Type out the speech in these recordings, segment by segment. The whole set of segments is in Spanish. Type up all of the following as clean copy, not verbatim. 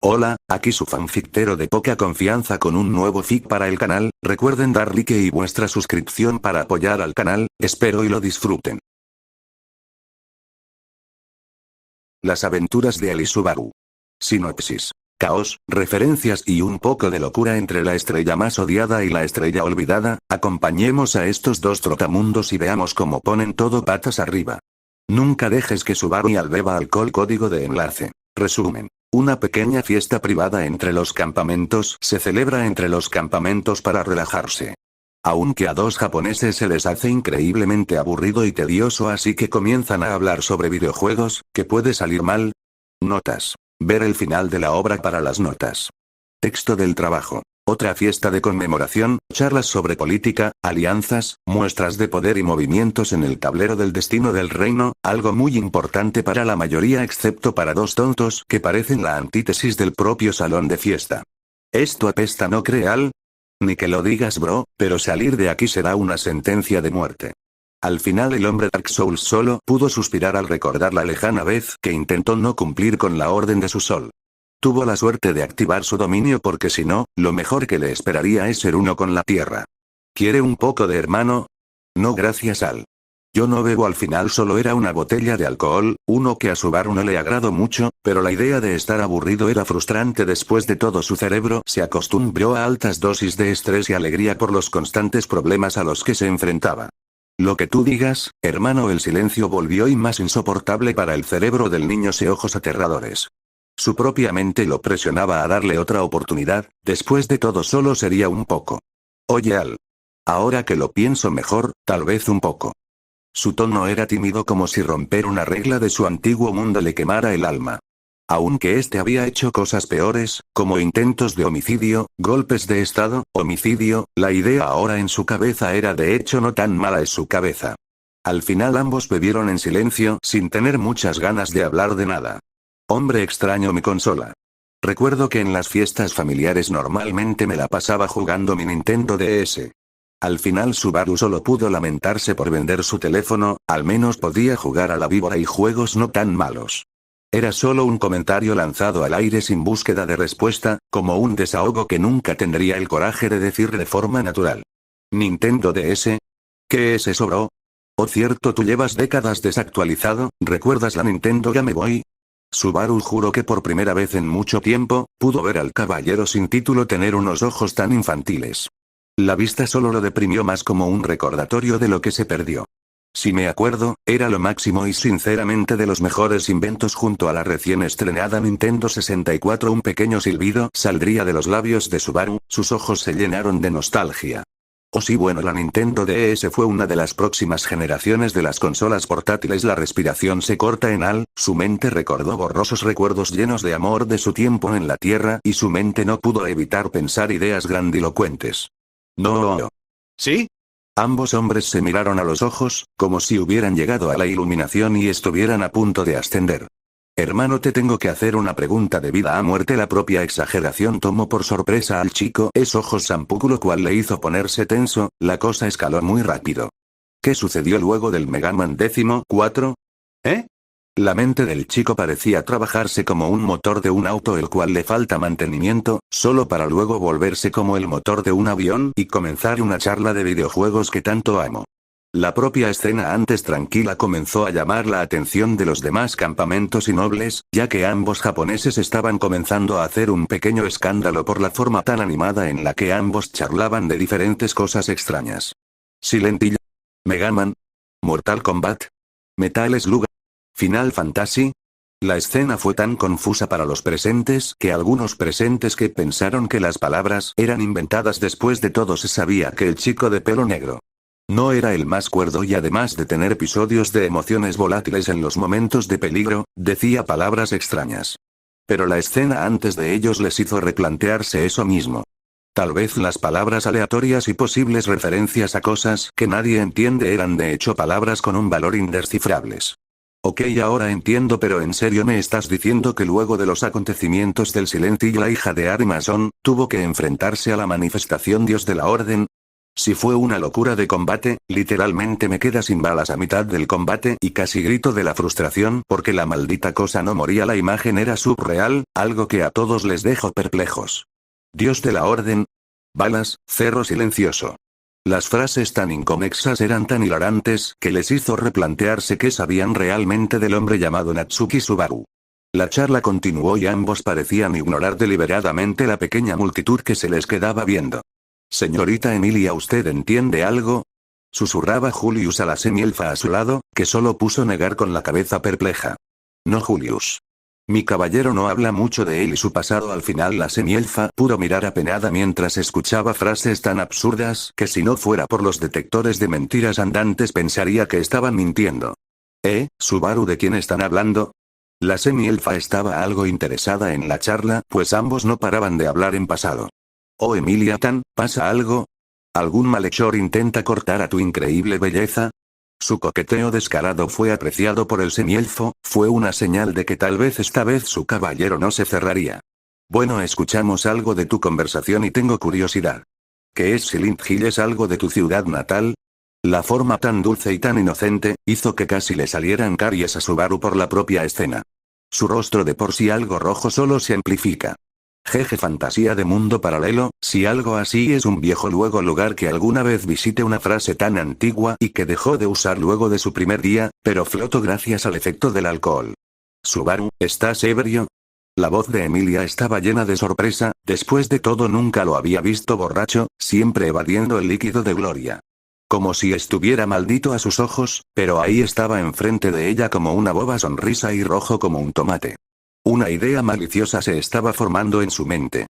Hola, aquí su fanfictero de poca confianza con un nuevo fic para el canal. Recuerden dar like y vuestra suscripción para apoyar al canal, espero y lo disfruten. Las aventuras de Ali Subaru. Sinopsis. Caos, referencias y un poco de locura entre la estrella más odiada y la estrella olvidada. Acompañemos a estos dos trotamundos y veamos cómo ponen todo patas arriba. Nunca dejes que Subaru beba alcohol. Código de enlace. Resumen. Una pequeña fiesta privada entre los campamentos se celebra entre los campamentos para relajarse. Aunque a dos japoneses se les hace increíblemente aburrido y tedioso, así que comienzan a hablar sobre videojuegos. ¿Qué puede salir mal? Notas. Ver el final de la obra para las notas. Texto del trabajo. Otra fiesta de conmemoración, charlas sobre política, alianzas, muestras de poder y movimientos en el tablero del destino del reino, algo muy importante para la mayoría excepto para dos tontos que parecen la antítesis del propio salón de fiesta. Esto apesta, ¿no creal? Ni que lo digas, bro, pero salir de aquí será una sentencia de muerte. Al final el hombre Dark Souls solo pudo suspirar al recordar la lejana vez que intentó no cumplir con la orden de su sol. Tuvo la suerte de activar su dominio porque si no, lo mejor que le esperaría es ser uno con la tierra. ¿Quiere un poco de hermano? No gracias al. Yo no bebo. Al final solo era una botella de alcohol, uno que a Subaru no le agradó mucho, pero la idea de estar aburrido era frustrante. Después de todo, su cerebro se acostumbró a altas dosis de estrés y alegría por los constantes problemas a los que se enfrentaba. Lo que tú digas, hermano. El silencio volvió y más insoportable para el cerebro del niño y ojos aterradores. Su propia mente lo presionaba a darle otra oportunidad, después de todo solo sería un poco. Oye Al. Ahora que lo pienso mejor, tal vez un poco. Su tono era tímido, como si romper una regla de su antiguo mundo le quemara el alma. Aunque este había hecho cosas peores, como intentos de homicidio, golpes de estado, homicidio, la idea ahora en su cabeza era de hecho no tan mala. Es su cabeza. Al final ambos bebieron en silencio, sin tener muchas ganas de hablar de nada. Hombre, extraño mi consola. Recuerdo que en las fiestas familiares normalmente me la pasaba jugando mi Nintendo DS. Al final Subaru solo pudo lamentarse por vender su teléfono, al menos podía jugar a la víbora y juegos no tan malos. Era solo un comentario lanzado al aire sin búsqueda de respuesta, como un desahogo que nunca tendría el coraje de decir de forma natural. ¿Nintendo DS? ¿Qué es eso, bro? Oh, cierto, tú llevas décadas desactualizado. ¿Recuerdas la Nintendo Game Boy? Subaru juró que por primera vez en mucho tiempo, pudo ver al caballero sin título tener unos ojos tan infantiles. La vista solo lo deprimió más, como un recordatorio de lo que se perdió. Si me acuerdo, era lo máximo y sinceramente de los mejores inventos junto a la recién estrenada Nintendo 64. Un pequeño silbido saldría de los labios de Subaru, sus ojos se llenaron de nostalgia. Oh sí, bueno, la Nintendo DS fue una de las próximas generaciones de las consolas portátiles. La respiración se corta en Al, su mente recordó borrosos recuerdos llenos de amor de su tiempo en la Tierra y su mente no pudo evitar pensar ideas grandilocuentes. No. ¿Sí? Ambos hombres se miraron a los ojos, como si hubieran llegado a la iluminación y estuvieran a punto de ascender. Hermano, te tengo que hacer una pregunta de vida a muerte. La propia exageración tomó por sorpresa al chico, es ojos Sampuku, lo cual le hizo ponerse tenso. La cosa escaló muy rápido. ¿Qué sucedió luego del Mega Man 14? ¿Eh? La mente del chico parecía trabajarse como un motor de un auto el cual le falta mantenimiento, solo para luego volverse como el motor de un avión y comenzar una charla de videojuegos que tanto amo. La propia escena antes tranquila comenzó a llamar la atención de los demás campamentos y nobles, ya que ambos japoneses estaban comenzando a hacer un pequeño escándalo por la forma tan animada en la que ambos charlaban de diferentes cosas extrañas. Silent Hill, Mega Man, Mortal Kombat, Metal Slug, Final Fantasy. La escena fue tan confusa para los presentes que algunos presentes que pensaron que las palabras eran inventadas. Después de todo, se sabía que el chico de pelo negro no era el más cuerdo y además de tener episodios de emociones volátiles en los momentos de peligro, decía palabras extrañas. Pero la escena antes de ellos les hizo replantearse eso mismo. Tal vez las palabras aleatorias y posibles referencias a cosas que nadie entiende eran de hecho palabras con un valor indescifrables. Ok, ahora entiendo, pero ¿en serio me estás diciendo que luego de los acontecimientos del Silent Hill la hija de Ari Mason tuvo que enfrentarse a la manifestación Dios de la Orden? Si fue una locura de combate, literalmente me queda sin balas a mitad del combate y casi grito de la frustración porque la maldita cosa no moría. La imagen era subreal, algo que a todos les dejó perplejos. Dios de la orden. Balas, cerro silencioso. Las frases tan inconexas eran tan hilarantes que les hizo replantearse qué sabían realmente del hombre llamado Natsuki Subaru. La charla continuó y ambos parecían ignorar deliberadamente la pequeña multitud que se les quedaba viendo. Señorita Emilia, ¿usted entiende algo? Susurraba Julius a la semielfa a su lado, que solo puso negar con la cabeza perpleja. No, Julius. Mi caballero no habla mucho de él y su pasado. Al final la semielfa pudo mirar apenada mientras escuchaba frases tan absurdas que si no fuera por los detectores de mentiras andantes pensaría que estaban mintiendo. Subaru, ¿de quién están hablando? La semielfa estaba algo interesada en la charla, pues ambos no paraban de hablar en pasado. Oh, Emilia-tan, ¿pasa algo? ¿Algún malhechor intenta cortar a tu increíble belleza? Su coqueteo descarado fue apreciado por el semielfo, fue una señal de que tal vez esta vez su caballero no se cerraría. Bueno, escuchamos algo de tu conversación y tengo curiosidad. ¿Qué es Silent Hill? ¿Es algo de tu ciudad natal? La forma tan dulce y tan inocente, hizo que casi le salieran caries a Subaru por la propia escena. Su rostro de por sí algo rojo solo se amplifica. Jeje, fantasía de mundo paralelo, si algo así es un viejo lugar que alguna vez visite, una frase tan antigua y que dejó de usar luego de su primer día, pero floto gracias al efecto del alcohol. Subaru, ¿estás ebrio? La voz de Emilia estaba llena de sorpresa, después de todo nunca lo había visto borracho, siempre evadiendo el líquido de gloria. Como si estuviera maldito a sus ojos, pero ahí estaba enfrente de ella como una boba sonrisa y rojo como un tomate. Una idea maliciosa se estaba formando en su mente.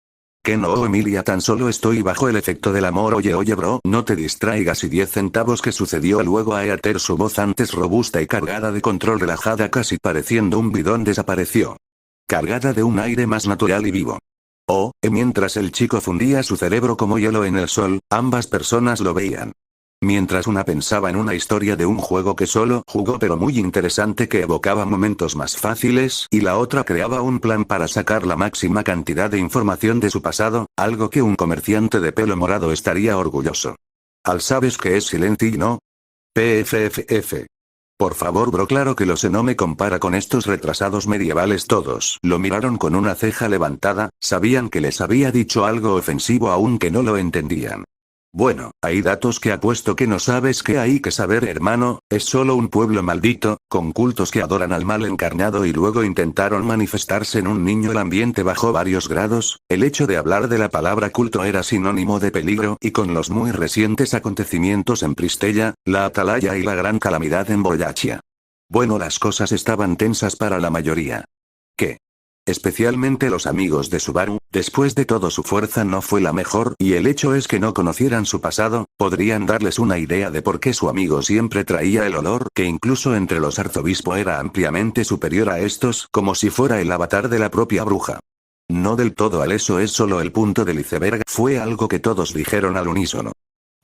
Que no, Emilia, tan solo estoy bajo el efecto del amor. Oye bro, no te distraigas. Y 10 centavos. ¿Qué sucedió? Luego Aether, su voz antes robusta y cargada de control, relajada casi pareciendo un bidón, desapareció. Cargada de un aire más natural y vivo. Mientras el chico fundía su cerebro como hielo en el sol, ambas personas lo veían. Mientras una pensaba en una historia de un juego que solo jugó pero muy interesante que evocaba momentos más fáciles, y la otra creaba un plan para sacar la máxima cantidad de información de su pasado, algo que un comerciante de pelo morado estaría orgulloso. ¿Sabes qué es Silent Hill, no? PFFF. Por favor bro, claro que lo sé, no me compara con estos retrasados medievales. Todos lo miraron con una ceja levantada, sabían que les había dicho algo ofensivo aunque no lo entendían. Bueno, hay datos que apuesto que no sabes. Que hay que saber, hermano, es solo un pueblo maldito, con cultos que adoran al mal encarnado y luego intentaron manifestarse en un niño. El ambiente bajó varios grados, el hecho de hablar de la palabra culto era sinónimo de peligro y con los muy recientes acontecimientos en Pristella, la Atalaya y la gran calamidad en Boyachia. Bueno, las cosas estaban tensas para la mayoría. ¿Qué? Especialmente los amigos de Subaru, después de todo su fuerza no fue la mejor y el hecho es que no conocieran su pasado, podrían darles una idea de por qué su amigo siempre traía el olor que incluso entre los arzobispo era ampliamente superior a estos, como si fuera el avatar de la propia bruja. No del todo, eso es solo el punto del iceberg, fue algo que todos dijeron al unísono.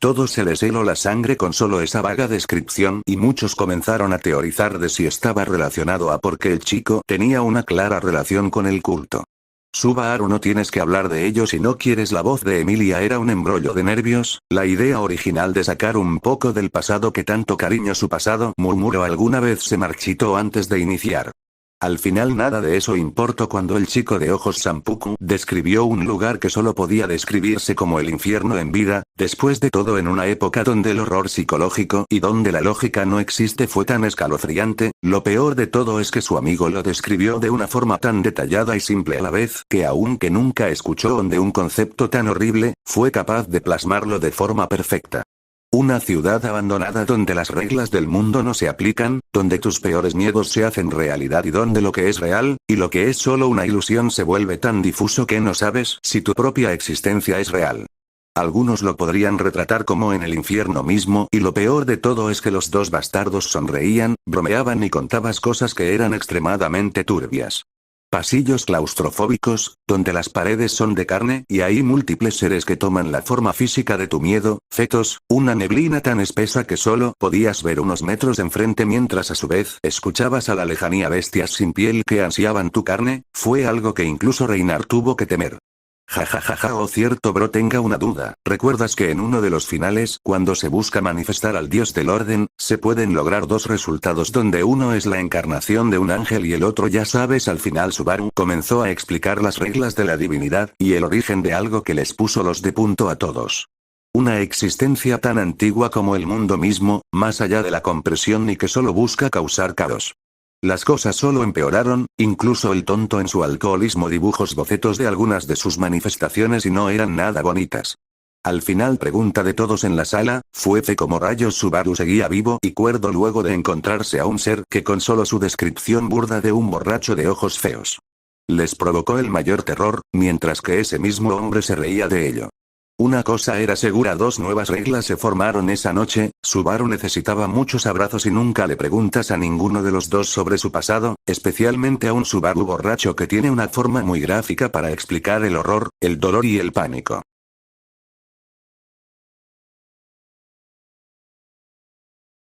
Todos se les heló la sangre con solo esa vaga descripción y muchos comenzaron a teorizar de si estaba relacionado a por qué el chico tenía una clara relación con el culto. Subaru, no tienes que hablar de ello si no quieres. La voz de Emilia era un embrollo de nervios, la idea original de sacar un poco del pasado que tanto cariño su pasado, murmuró alguna vez, se marchitó antes de iniciar. Al final nada de eso importó cuando el chico de ojos Sampuku describió un lugar que solo podía describirse como el infierno en vida, después de todo en una época donde el horror psicológico y donde la lógica no existe fue tan escalofriante. Lo peor de todo es que su amigo lo describió de una forma tan detallada y simple a la vez, que aunque nunca escuchó de un concepto tan horrible, fue capaz de plasmarlo de forma perfecta. Una ciudad abandonada donde las reglas del mundo no se aplican, donde tus peores miedos se hacen realidad y donde lo que es real, y lo que es solo una ilusión se vuelve tan difuso que no sabes si tu propia existencia es real. Algunos lo podrían retratar como en el infierno mismo, y lo peor de todo es que los dos bastardos sonreían, bromeaban y contabas cosas que eran extremadamente turbias. Pasillos claustrofóbicos, donde las paredes son de carne y hay múltiples seres que toman la forma física de tu miedo, fetos, una neblina tan espesa que solo podías ver unos metros enfrente mientras a su vez escuchabas a la lejanía bestias sin piel que ansiaban tu carne, fue algo que incluso Reinar tuvo que temer. Jajajaja, oh cierto bro, tenga una duda. ¿Recuerdas que en uno de los finales, cuando se busca manifestar al dios del orden, se pueden lograr dos resultados donde uno es la encarnación de un ángel y el otro ya sabes? Al final Subaru comenzó a explicar las reglas de la divinidad y el origen de algo que les puso los de punto a todos. Una existencia tan antigua como el mundo mismo, más allá de la compresión y que solo busca causar caos. Las cosas solo empeoraron, incluso el tonto en su alcoholismo dibujos bocetos de algunas de sus manifestaciones y no eran nada bonitas. Al final pregunta de todos en la sala, fue fe como rayos Subaru seguía vivo y cuerdo luego de encontrarse a un ser que con solo su descripción burda de un borracho de ojos feos les provocó el mayor terror, mientras que ese mismo hombre se reía de ello. Una cosa era segura, dos nuevas reglas se formaron esa noche. Subaru necesitaba muchos abrazos y nunca le preguntas a ninguno de los dos sobre su pasado, especialmente a un Subaru borracho que tiene una forma muy gráfica para explicar el horror, el dolor y el pánico.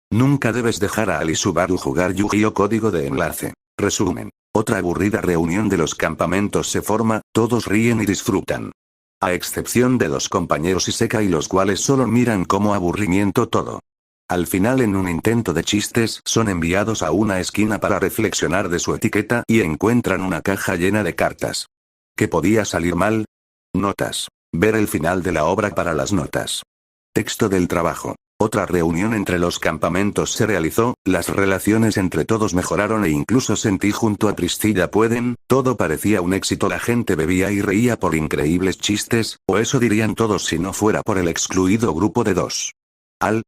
Nunca debes dejar a Ali Subaru jugar Yu-Gi-Oh! Código de enlace. Resumen. Otra aburrida reunión de los campamentos se forma, todos ríen y disfrutan. A excepción de dos compañeros Iseka y los cuales solo miran como aburrimiento todo. Al final en un intento de chistes son enviados a una esquina para reflexionar de su etiqueta y encuentran una caja llena de cartas. ¿Qué podía salir mal? Notas. Ver el final de la obra para las notas. Texto del trabajo. Otra reunión entre los campamentos se realizó, las relaciones entre todos mejoraron e incluso sentí junto a Priscilla pueden, todo parecía un éxito, la gente bebía y reía por increíbles chistes, o eso dirían todos si no fuera por el excluido grupo de dos.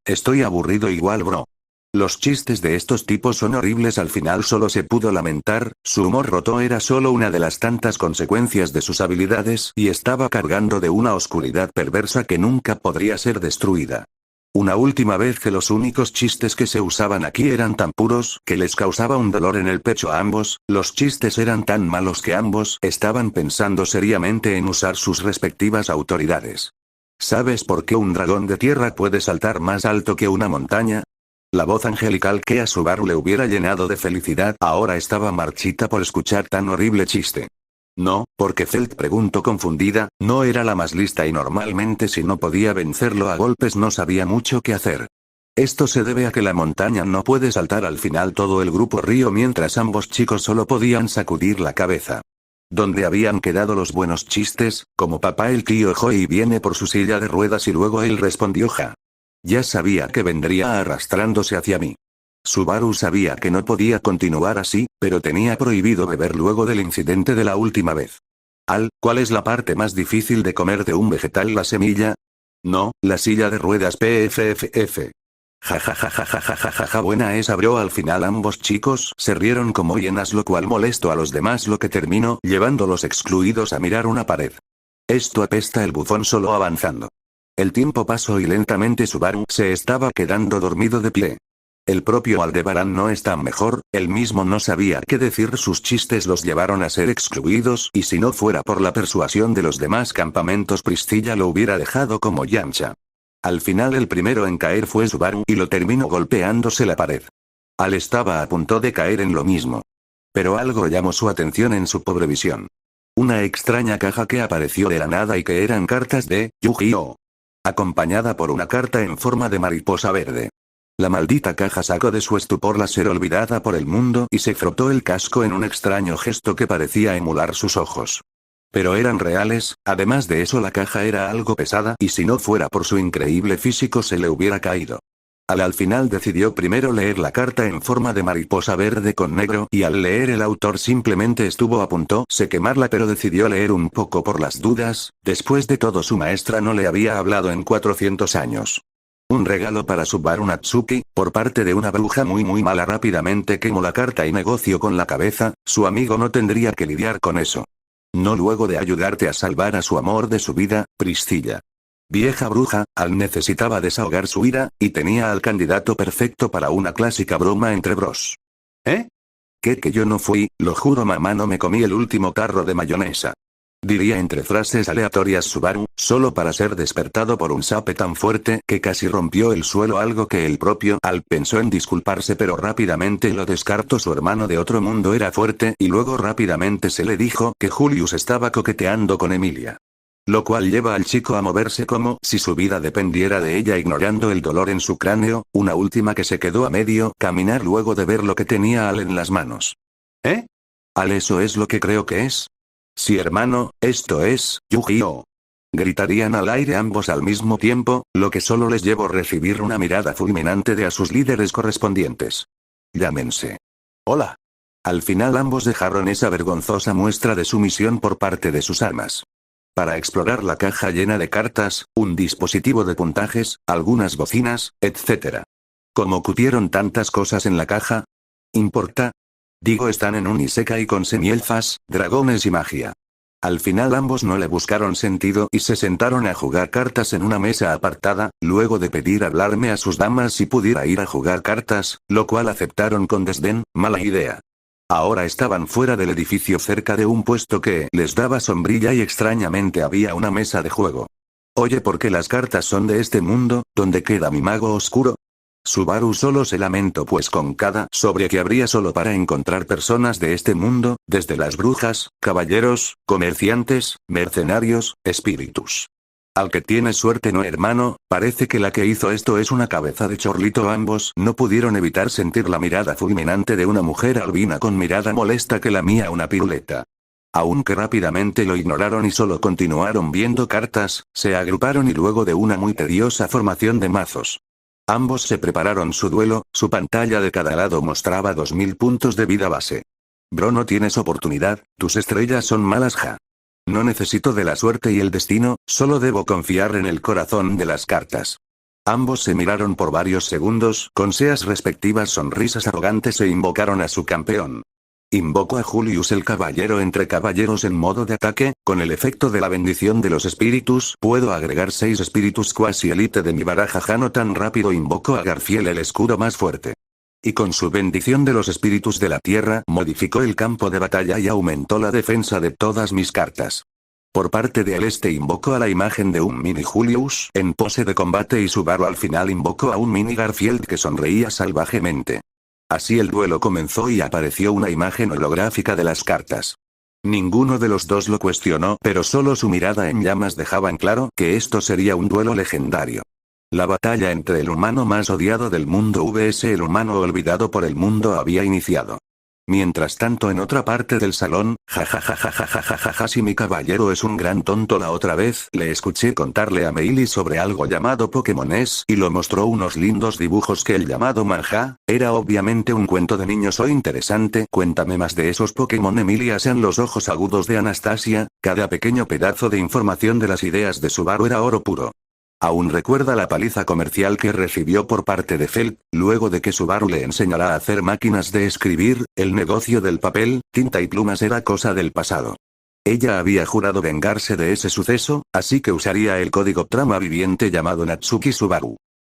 Estoy aburrido igual bro. Los chistes de estos tipos son horribles, al final solo se pudo lamentar, su humor roto era solo una de las tantas consecuencias de sus habilidades y estaba cargando de una oscuridad perversa que nunca podría ser destruida. Una última vez que los únicos chistes que se usaban aquí eran tan puros que les causaba un dolor en el pecho a ambos, los chistes eran tan malos que ambos estaban pensando seriamente en usar sus respectivas autoridades. ¿Sabes por qué un dragón de tierra puede saltar más alto que una montaña? La voz angelical que a Subaru le hubiera llenado de felicidad ahora estaba marchita por escuchar tan horrible chiste. No, porque Felt preguntó confundida, no era la más lista y normalmente si no podía vencerlo a golpes no sabía mucho qué hacer. Esto se debe a que la montaña no puede saltar. Al final todo el grupo rió mientras ambos chicos solo podían sacudir la cabeza. ¿Dónde habían quedado los buenos chistes? Como papá el tío Joey viene por su silla de ruedas y luego él respondió ja. Ya sabía que vendría arrastrándose hacia mí. Subaru sabía que no podía continuar así, pero tenía prohibido beber luego del incidente de la última vez. ¿Cuál es la parte más difícil de comer de un vegetal? ¿La semilla? No, la silla de ruedas PFFF. Jajajajajajajaja, buena esa bro. Al final ambos chicos se rieron como hienas, lo cual molestó a los demás, lo que terminó llevando los excluidos a mirar una pared. Esto apesta, el bufón solo avanzando. El tiempo pasó y lentamente Subaru se estaba quedando dormido de pie. El propio Aldebarán no es tan mejor, él mismo no sabía qué decir, sus chistes los llevaron a ser excluidos y si no fuera por la persuasión de los demás campamentos Priscilla lo hubiera dejado como Yamcha. Al final el primero en caer fue Subaru y lo terminó golpeándose la pared. Estaba a punto de caer en lo mismo. Pero algo llamó su atención en su pobre visión. Una extraña caja que apareció de la nada y que eran cartas de Yu-Gi-Oh! Acompañada por una carta en forma de mariposa verde. La maldita caja sacó de su estupor la ser olvidada por el mundo y se frotó el casco en un extraño gesto que parecía emular sus ojos. Pero eran reales, además de eso la caja era algo pesada y si no fuera por su increíble físico se le hubiera caído. Al final decidió primero leer la carta en forma de mariposa verde con negro y al leer el autor simplemente estuvo a punto de quemarla, pero decidió leer un poco por las dudas, después de todo su maestra no le había hablado en 400 años. Un regalo para Subaru Natsuki, por parte de una bruja muy mala. Rápidamente quemó la carta y negoció con la cabeza, su amigo no tendría que lidiar con eso. No luego de ayudarte a salvar a su amor de su vida, Priscilla. Vieja bruja, necesitaba desahogar su ira, y tenía al candidato perfecto para una clásica broma entre bros. ¿Eh? ¿Qué que yo no fui? Lo juro mamá, no me comí el último tarro de mayonesa. Diría entre frases aleatorias Subaru, solo para ser despertado por un sape tan fuerte que casi rompió el suelo, algo que el propio pensó en disculparse pero rápidamente lo descartó. Su hermano de otro mundo era fuerte y luego rápidamente se le dijo que Julius estaba coqueteando con Emilia. lo cual lleva al chico a moverse como si su vida dependiera de ella, ignorando el dolor en su cráneo, una última que se quedó a medio caminar luego de ver lo que tenía Al en las manos. ¿Eh? ¿Al eso es lo que creo que es? Sí, hermano, esto es Yu-Gi-Oh! Gritarían al aire ambos al mismo tiempo, lo que solo les llevó recibir una mirada fulminante de a sus líderes correspondientes. Llámense. Hola. Al final ambos dejaron esa vergonzosa muestra de sumisión por parte de sus almas. Para explorar la caja llena de cartas, un dispositivo de puntajes, algunas bocinas, etc. ¿Cómo cupieron tantas cosas en la caja? ¿Importa? Digo, están en un isekai con semielfas, dragones y magia. Al final ambos no le buscaron sentido y se sentaron a jugar cartas en una mesa apartada, luego de pedir hablarme a sus damas si pudiera ir a jugar cartas, lo cual aceptaron con desdén. Mala idea. Ahora estaban fuera del edificio cerca de un puesto que les daba sombrilla y extrañamente había una mesa de juego. Oye, ¿por qué las cartas son de este mundo? ¿Dónde queda mi mago oscuro? Subaru solo se lamentó, pues con cada sobre que habría solo para encontrar personas de este mundo, desde las brujas, caballeros, comerciantes, mercenarios, espíritus. Al que tienes suerte, no, hermano, parece que la que hizo esto es una cabeza de chorlito. Ambos no pudieron evitar sentir la mirada fulminante de una mujer albina con mirada molesta que lamía una piruleta. Aunque rápidamente lo ignoraron y solo continuaron viendo cartas, se agruparon y luego de una muy tediosa formación de mazos. Ambos se prepararon su duelo, su pantalla de cada lado mostraba 2000 puntos de vida base. Bro, no tienes oportunidad, tus estrellas son malas, ja. No necesito de la suerte y el destino, solo debo confiar en el corazón de las cartas. Ambos se miraron por varios segundos, con seas respectivas sonrisas arrogantes, e invocaron a su campeón. Invoco a Julius, el caballero entre caballeros, en modo de ataque, con el efecto de la bendición de los espíritus, puedo agregar 6 espíritus cuasi elite de mi baraja, ja. No tan rápido. Invoco a Garfiel, el escudo más fuerte. Y con su bendición de los espíritus de la tierra, modificó el campo de batalla y aumentó la defensa de todas mis cartas. Por parte del este invoco a la imagen de un mini Julius en pose de combate y Subaru al final invocó a un mini Garfield que sonreía salvajemente. Así el duelo comenzó y apareció una imagen holográfica de las cartas. Ninguno de los dos lo cuestionó, pero solo su mirada en llamas dejaban claro que esto sería un duelo legendario. La batalla entre el humano más odiado del mundo vs el humano olvidado por el mundo había iniciado. Mientras tanto, en otra parte del salón, jajajajajajajaja, si mi caballero es un gran tonto. La otra vez le escuché contarle a Meili sobre algo llamado Pokémones y lo mostró unos lindos dibujos que el llamado manja, era obviamente un cuento de niños o interesante. Cuéntame más de esos Pokémon. Emilia, sean los ojos agudos de Anastasia, cada pequeño pedazo de información de las ideas de Subaru era oro puro. Aún recuerda la paliza comercial que recibió por parte de Felt, luego de que Subaru le enseñara a hacer máquinas de escribir. El negocio del papel, tinta y plumas era cosa del pasado. Ella había jurado vengarse de ese suceso, así que usaría el código trama viviente llamado Natsuki Subaru.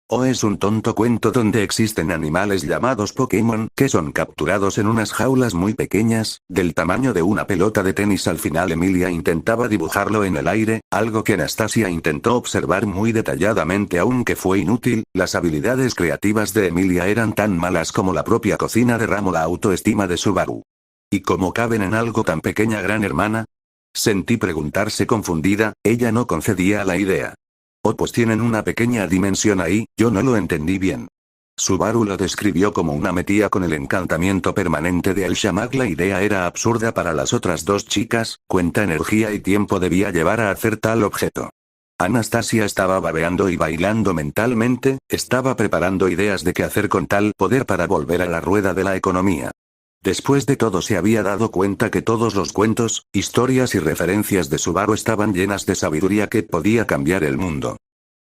O es un tonto cuento donde existen animales llamados Pokémon que son capturados en unas jaulas muy pequeñas, del tamaño de una pelota de tenis. Al final Emilia intentaba dibujarlo en el aire, algo que Anastasia intentó observar muy detalladamente, aunque fue inútil. Las habilidades creativas de Emilia eran tan malas como la propia cocina, derramó la autoestima de Subaru. ¿Y cómo caben en algo tan pequeña, gran hermana? Sentí preguntarse confundida, ella no concedía a la idea. Oh, pues tienen una pequeña dimensión ahí, yo no lo entendí bien. Subaru lo describió como una metía con el encantamiento permanente de El Shamag. La idea era absurda para las otras dos chicas, cuánta energía y tiempo debía llevar a hacer tal objeto. Anastasia estaba babeando y bailando mentalmente, estaba preparando ideas de qué hacer con tal poder para volver a la rueda de la economía. Después de todo se había dado cuenta que todos los cuentos, historias y referencias de Subaru estaban llenas de sabiduría que podía cambiar el mundo.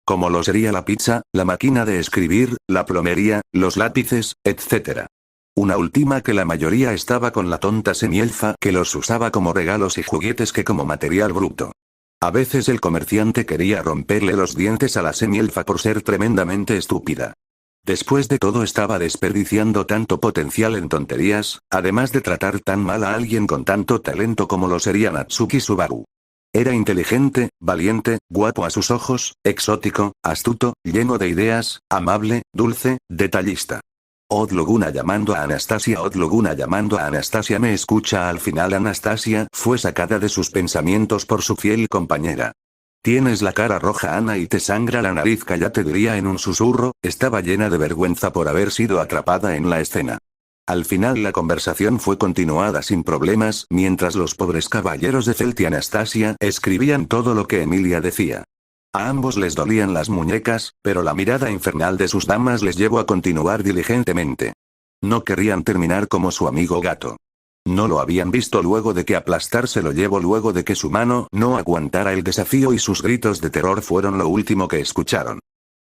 Como lo sería la pizza, la máquina de escribir, la plomería, los lápices, etc. Una última que la mayoría estaba con la tonta semielfa que los usaba como regalos y juguetes que como material bruto. A veces el comerciante quería romperle los dientes a la semielfa por ser tremendamente estúpida. Después de todo estaba desperdiciando tanto potencial en tonterías, además de tratar tan mal a alguien con tanto talento como lo sería Natsuki Subaru. Era inteligente, valiente, guapo a sus ojos, exótico, astuto, lleno de ideas, amable, dulce, detallista. Odloguna llamando a Anastasia. Odloguna llamando a Anastasia. ¿Me escucha? Al final Anastasia fue sacada de sus pensamientos por su fiel compañera. Tienes la cara roja, Ana, y te sangra la nariz. Cállate, diría en un susurro. Estaba llena de vergüenza por haber sido atrapada en la escena. Al final la conversación fue continuada sin problemas, mientras los pobres caballeros de Felt y Anastasia escribían todo lo que Emilia decía. A ambos les dolían las muñecas, pero la mirada infernal de sus damas les llevó a continuar diligentemente. No querían terminar como su amigo gato. No lo habían visto luego de que aplastarse lo llevó, luego de que su mano no aguantara el desafío, y sus gritos de terror fueron lo último que escucharon.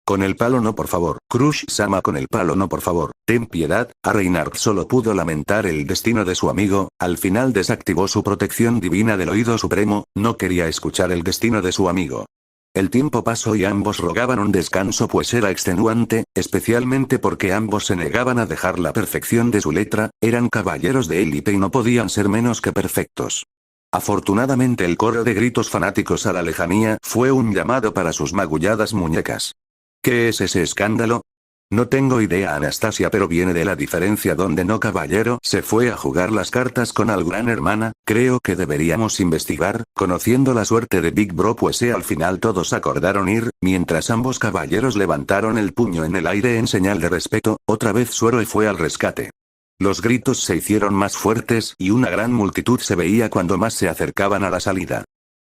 Con el palo no, por favor. Crush-sama, con el palo no, por favor. Ten piedad. A Reinhardt solo pudo lamentar el destino de su amigo. Al final desactivó su protección divina del oído supremo. No quería escuchar el destino de su amigo. El tiempo pasó y ambos rogaban un descanso, pues era extenuante, especialmente porque ambos se negaban a dejar la perfección de su letra. Eran caballeros de élite y no podían ser menos que perfectos. Afortunadamente el coro de gritos fanáticos a la lejanía fue un llamado para sus magulladas muñecas. ¿Qué es ese escándalo? No tengo idea, Anastasia, pero viene de la diferencia donde no, caballero. Se fue a jugar las cartas con al gran hermana. Creo que deberíamos investigar, conociendo la suerte de Big Bro, pues al final todos acordaron ir, mientras ambos caballeros levantaron el puño en el aire en señal de respeto. Otra vez su héroe fue al rescate. Los gritos se hicieron más fuertes y una gran multitud se veía cuando más se acercaban a la salida.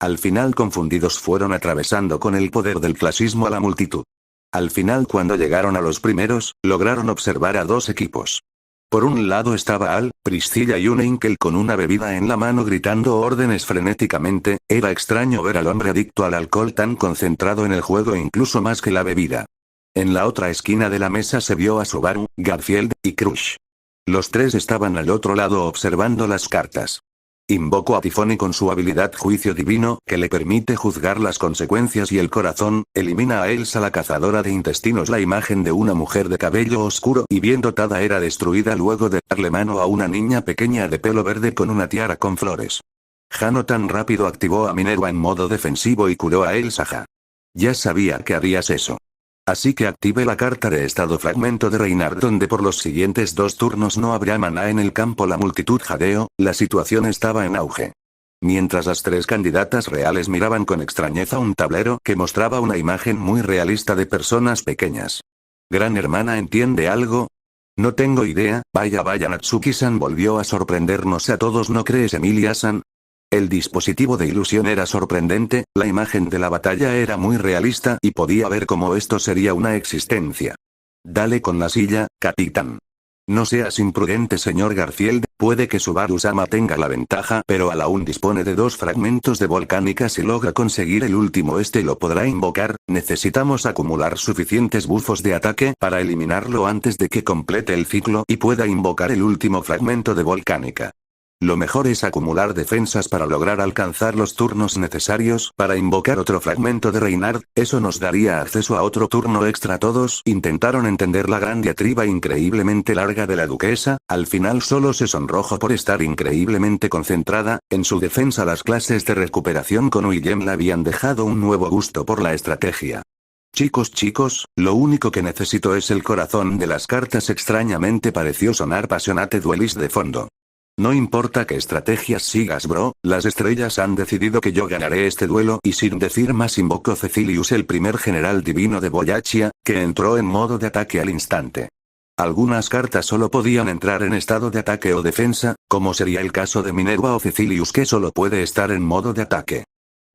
Al final, confundidos, fueron atravesando con el poder del clasismo a la multitud. Al final, cuando llegaron a los primeros, lograron observar a dos equipos. Por un lado estaba Al, Priscilla y un Enkel con una bebida en la mano gritando órdenes frenéticamente. Era extraño ver al hombre adicto al alcohol tan concentrado en el juego, incluso más que la bebida. En la otra esquina de la mesa se vio a Subaru, Garfield y Crush. Los tres estaban al otro lado observando las cartas. Invocó a Tifoni con su habilidad Juicio Divino, que le permite juzgar las consecuencias y el corazón. Elimina a Elsa, la cazadora de intestinos. La imagen de una mujer de cabello oscuro y bien dotada era destruida luego de darle mano a una niña pequeña de pelo verde con una tiara con flores. Jano tan rápido activó a Minerva en modo defensivo y curó a Elsa. Ya sabía que harías eso. Así que active la carta de estado fragmento de Reinhardt, donde por los siguientes 2 turnos no habrá maná en el campo. La multitud jadeó. La situación estaba en auge. Mientras las 3 candidatas reales miraban con extrañeza un tablero que mostraba una imagen muy realista de personas pequeñas. ¿Gran hermana entiende algo? No tengo idea. Vaya, Natsuki-san volvió a sorprendernos a todos, ¿no crees, Emilia-san? El dispositivo de ilusión era sorprendente, la imagen de la batalla era muy realista y podía ver cómo esto sería una existencia. Dale con la silla, capitán. No seas imprudente, señor Garfield. Puede que Subaru-sama tenga la ventaja, pero Al aún dispone de 2 fragmentos de volcánica. Si logra conseguir el último, este lo podrá invocar. Necesitamos acumular suficientes bufos de ataque para eliminarlo antes de que complete el ciclo y pueda invocar el último fragmento de volcánica. Lo mejor es acumular defensas para lograr alcanzar los turnos necesarios para invocar otro fragmento de Reinhardt. Eso nos daría acceso a otro turno extra. Todos intentaron entender la gran diatriba increíblemente larga de la duquesa. Al final solo se sonrojó por estar increíblemente concentrada. En su defensa, las clases de recuperación con Willem le habían dejado un nuevo gusto por la estrategia. Chicos, lo único que necesito es el corazón de las cartas. Extrañamente pareció sonar Passionate Duelist de fondo. No importa qué estrategias sigas, bro, las estrellas han decidido que yo ganaré este duelo. Y sin decir más invocó Cecilius, el primer general divino de Boyachia, que entró en modo de ataque al instante. Algunas cartas solo podían entrar en estado de ataque o defensa, como sería el caso de Minerva o Cecilius, que solo puede estar en modo de ataque.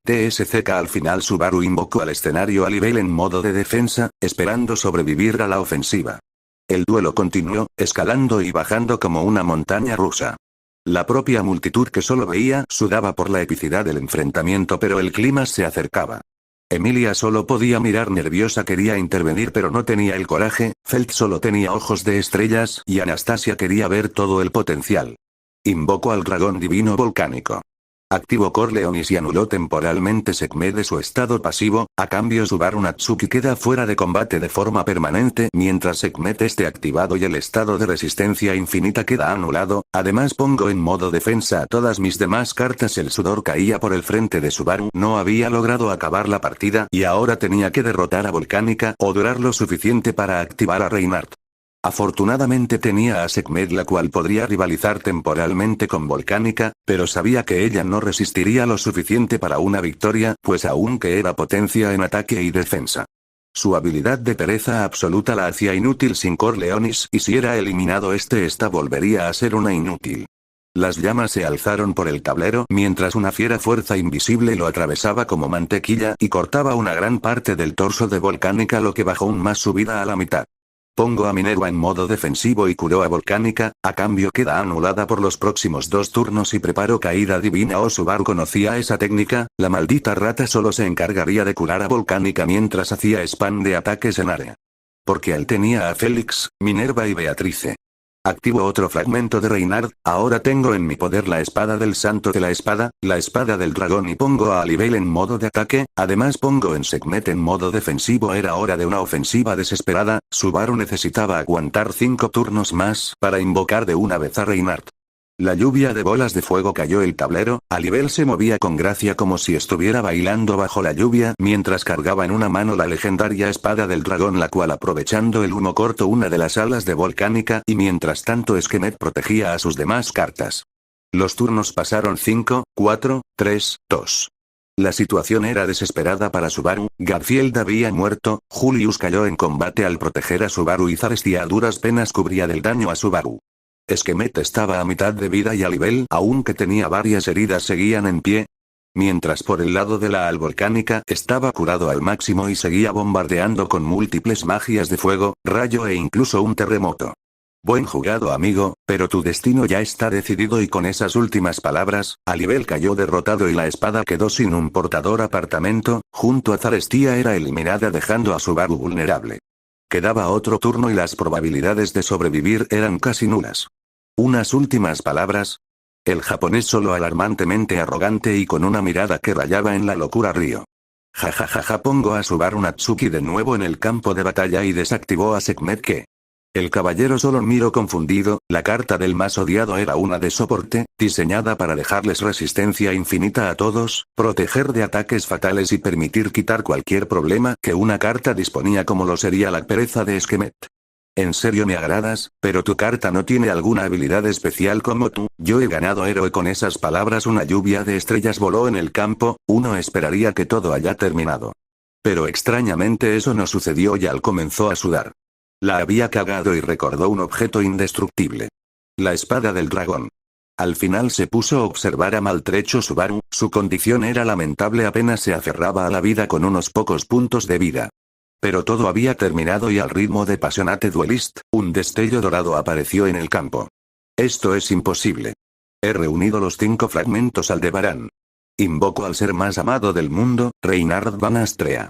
TSCK. Al final Subaru invocó al escenario a nivel en modo de defensa, esperando sobrevivir a la ofensiva. El duelo continuó, escalando y bajando como una montaña rusa. La propia multitud, que solo veía, sudaba por la epicidad del enfrentamiento, pero el clima se acercaba. Emilia solo podía mirar nerviosa, quería intervenir pero no tenía el coraje. Felt solo tenía ojos de estrellas y Anastasia quería ver todo el potencial. Invocó al dragón divino volcánico. Activó Corleonis y anuló temporalmente Sekhmet de su estado pasivo. A cambio, Subaru Natsuki queda fuera de combate de forma permanente mientras Sekhmet esté activado y el estado de resistencia infinita queda anulado. Además, pongo en modo defensa a todas mis demás cartas. El sudor caía por el frente de Subaru. No había logrado acabar la partida y ahora tenía que derrotar a Volcánica o durar lo suficiente para activar a Reinhardt. Afortunadamente tenía a Sekhmet, la cual podría rivalizar temporalmente con Volcánica, pero sabía que ella no resistiría lo suficiente para una victoria, pues aunque era potencia en ataque y defensa, su habilidad de pereza absoluta la hacía inútil sin Corleonis, y si era eliminado esta volvería a ser una inútil. Las llamas se alzaron por el tablero mientras una fiera fuerza invisible lo atravesaba como mantequilla y cortaba una gran parte del torso de Volcánica, lo que bajó aún más su vida a la mitad. Pongo a Minerva en modo defensivo y curó a Volcánica, a cambio queda anulada por los próximos 2 turnos y preparo caída divina. Subaru conocía esa técnica, la maldita rata solo se encargaría de curar a Volcánica mientras hacía spam de ataques en área. Porque él tenía a Félix, Minerva y Beatrice. Activo otro fragmento de Reynard, ahora tengo en mi poder la espada del santo de la espada del dragón, y pongo a Alibel en modo de ataque, además pongo en Sekhmet en modo defensivo. Era hora de una ofensiva desesperada, Subaru necesitaba aguantar 5 turnos más para invocar de una vez a Reynard. La lluvia de bolas de fuego cayó el tablero, Alibel se movía con gracia como si estuviera bailando bajo la lluvia mientras cargaba en una mano la legendaria espada del dragón, la cual aprovechando el humo cortó una de las alas de Volcánica, y mientras tanto Sekhmet protegía a sus demás cartas. Los turnos pasaron 5, 4, 3, 2. La situación era desesperada para Subaru, Garfield había muerto, Julius cayó en combate al proteger a Subaru y Zarestia a duras penas cubría del daño a Subaru. Sekhmet estaba a mitad de vida y Alibel, aunque tenía varias heridas, seguían en pie. Mientras por el lado de la Volcánica estaba curado al máximo y seguía bombardeando con múltiples magias de fuego, rayo e incluso un terremoto. Buen jugado, amigo, pero tu destino ya está decidido. Y con esas últimas palabras, Alibel cayó derrotado y la espada quedó sin un portador. Apartamento, junto a Zarestia era eliminada dejando a Subaru vulnerable. Quedaba otro turno y las probabilidades de sobrevivir eran casi nulas. Unas últimas palabras. El japonés solo alarmantemente arrogante y con una mirada que rayaba en la locura río. Jajajaja, pongo a Subaru Natsuki de nuevo en el campo de batalla y desactivó a Sekhmet que. El caballero solo miró confundido, la carta del más odiado era una de soporte, diseñada para dejarles resistencia infinita a todos, proteger de ataques fatales y permitir quitar cualquier problema que una carta disponía, como lo sería la pereza de Sekhmet. En serio me agradas, pero tu carta no tiene alguna habilidad especial como tú. Yo he ganado héroe. Con esas palabras una lluvia de estrellas voló en el campo, uno esperaría que todo haya terminado. Pero extrañamente eso no sucedió y Al comenzó a sudar. La había cagado y recordó un objeto indestructible. La espada del dragón. Al final se puso a observar a maltrecho Subaru, su condición era lamentable, apenas se aferraba a la vida con unos pocos puntos de vida. Pero todo había terminado y al ritmo de Passionate Duelist, un destello dorado apareció en el campo. Esto es imposible. He reunido los 5 fragmentos Aldebarán. Invoco al ser más amado del mundo, Reynard Van Astrea.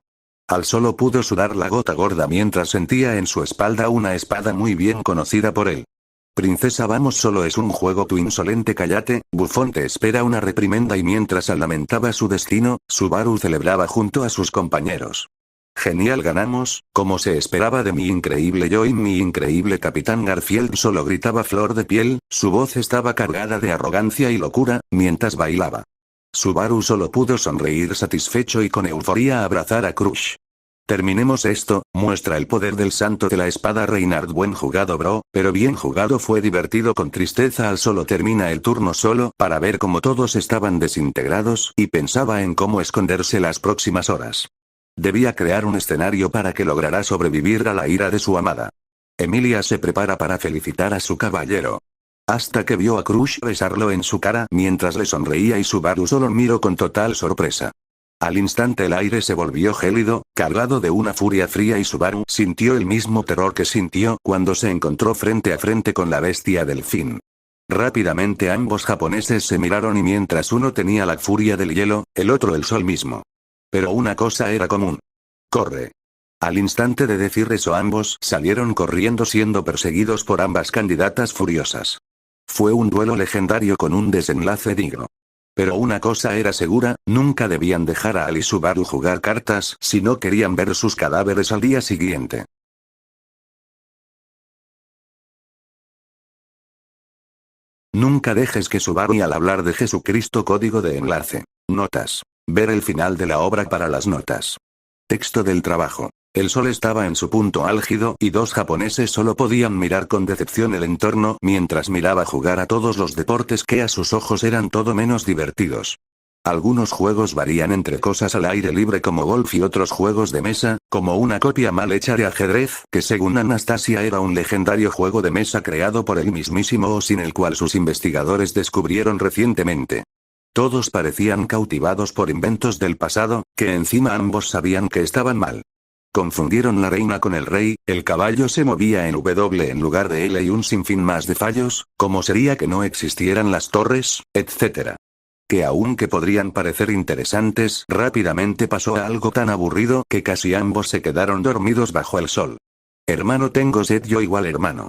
Al solo pudo sudar la gota gorda mientras sentía en su espalda una espada muy bien conocida por él. Princesa, vamos, solo es un juego. Tu insolente, cállate, bufón, te espera una reprimenda. Y mientras Al lamentaba su destino, Subaru celebraba junto a sus compañeros. Genial, ganamos, como se esperaba de mi increíble yo y mi increíble capitán. Garfield solo gritaba flor de piel, su voz estaba cargada de arrogancia y locura, mientras bailaba. Subaru solo pudo sonreír satisfecho y con euforía abrazar a Crush. Terminemos esto, muestra el poder del santo de la espada. Reynard, buen jugado, bro, pero bien jugado. Fue divertido. Con tristeza Al solo termina el turno solo para ver cómo todos estaban desintegrados y pensaba en cómo esconderse las próximas horas. Debía crear un escenario para que lograra sobrevivir a la ira de su amada. Emilia se prepara para felicitar a su caballero. Hasta que vio a Crush besarlo en su cara mientras le sonreía y Subaru solo miró con total sorpresa. Al instante el aire se volvió gélido, cargado de una furia fría y Subaru sintió el mismo terror que sintió cuando se encontró frente a frente con la bestia delfín. Rápidamente ambos japoneses se miraron y mientras uno tenía la furia del hielo, el otro el sol mismo. Pero una cosa era común. ¡Corre! Al instante de decir eso ambos salieron corriendo siendo perseguidos por ambas candidatas furiosas. Fue un duelo legendario con un desenlace digno. Pero una cosa era segura, nunca debían dejar a Al y Subaru jugar cartas si no querían ver sus cadáveres al día siguiente. Nunca dejes que Subaru y Al hablar de Jesucristo. Código de enlace. Notas. Ver el final de la obra para las notas. Texto del trabajo. El sol estaba en su punto álgido y dos japoneses solo podían mirar con decepción el entorno mientras miraba jugar a todos los deportes que a sus ojos eran todo menos divertidos. Algunos juegos varían entre cosas al aire libre como golf y otros juegos de mesa, como una copia mal hecha de ajedrez, que según Anastasia era un legendario juego de mesa creado por el mismísimo Osin, el cual sus investigadores descubrieron recientemente. Todos parecían cautivados por inventos del pasado, que encima ambos sabían que estaban mal. Confundieron la reina con el rey, el caballo se movía en W en lugar de L y un sinfín más de fallos, como sería que no existieran las torres, etc. Que aunque podrían parecer interesantes, rápidamente pasó a algo tan aburrido que casi ambos se quedaron dormidos bajo el sol. Hermano, tengo sed. Yo igual, hermano.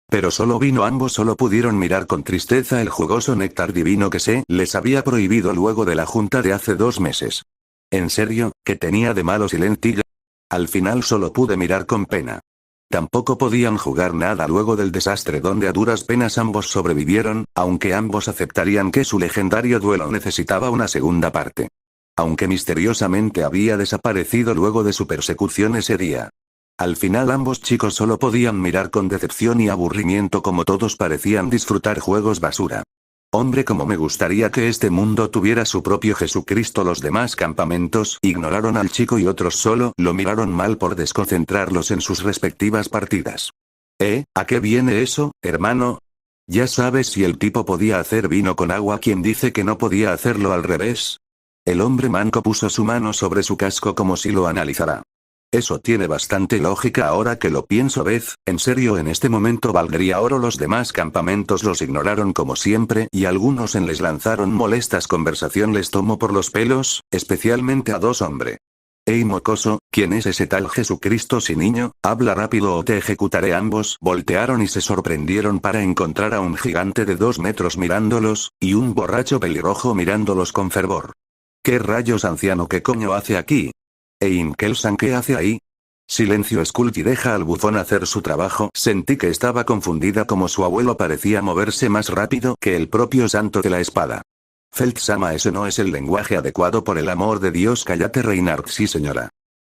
Pero solo vino. Ambos solo pudieron mirar con tristeza el jugoso néctar divino que se les había prohibido luego de la junta de hace 2 meses. ¿En serio? ¿Qué tenía de malo Silentillo? Al final solo pude mirar con pena. Tampoco podían jugar nada luego del desastre donde a duras penas ambos sobrevivieron, aunque ambos aceptarían que su legendario duelo necesitaba una segunda parte. Aunque misteriosamente había desaparecido luego de su persecución ese día. Al final ambos chicos solo podían mirar con decepción y aburrimiento como todos parecían disfrutar juegos basura. Hombre, como me gustaría que este mundo tuviera su propio Jesucristo. Los demás campamentos ignoraron al chico y otros solo lo miraron mal por desconcentrarlos en sus respectivas partidas. ¿A qué viene eso, hermano? Ya sabes, si el tipo podía hacer vino con agua, ¿quién dice que no podía hacerlo al revés? El hombre manco puso su mano sobre su casco como si lo analizara. Eso tiene bastante lógica ahora que lo pienso. En serio, en este momento valdría oro. Los demás campamentos los ignoraron como siempre y algunos les lanzaron molestas conversación. Les tomó por los pelos, especialmente a 2 hombres. Ey mocoso, ¿quién es ese tal Jesucristo? Si niño, habla rápido o te ejecutaré. Ambos voltearon y se sorprendieron para encontrar a un gigante de 2 metros mirándolos, y un borracho pelirrojo mirándolos con fervor. ¿Qué rayos, anciano? ¿Qué coño hace aquí? Kelsan, ¿qué hace ahí? Silencio, Skulky, deja al bufón hacer su trabajo. Sentí que estaba confundida como su abuelo parecía moverse más rápido que el propio santo de la espada. Feldsama, ese no es el lenguaje adecuado, por el amor de Dios, cállate Reinhardt. Sí señora.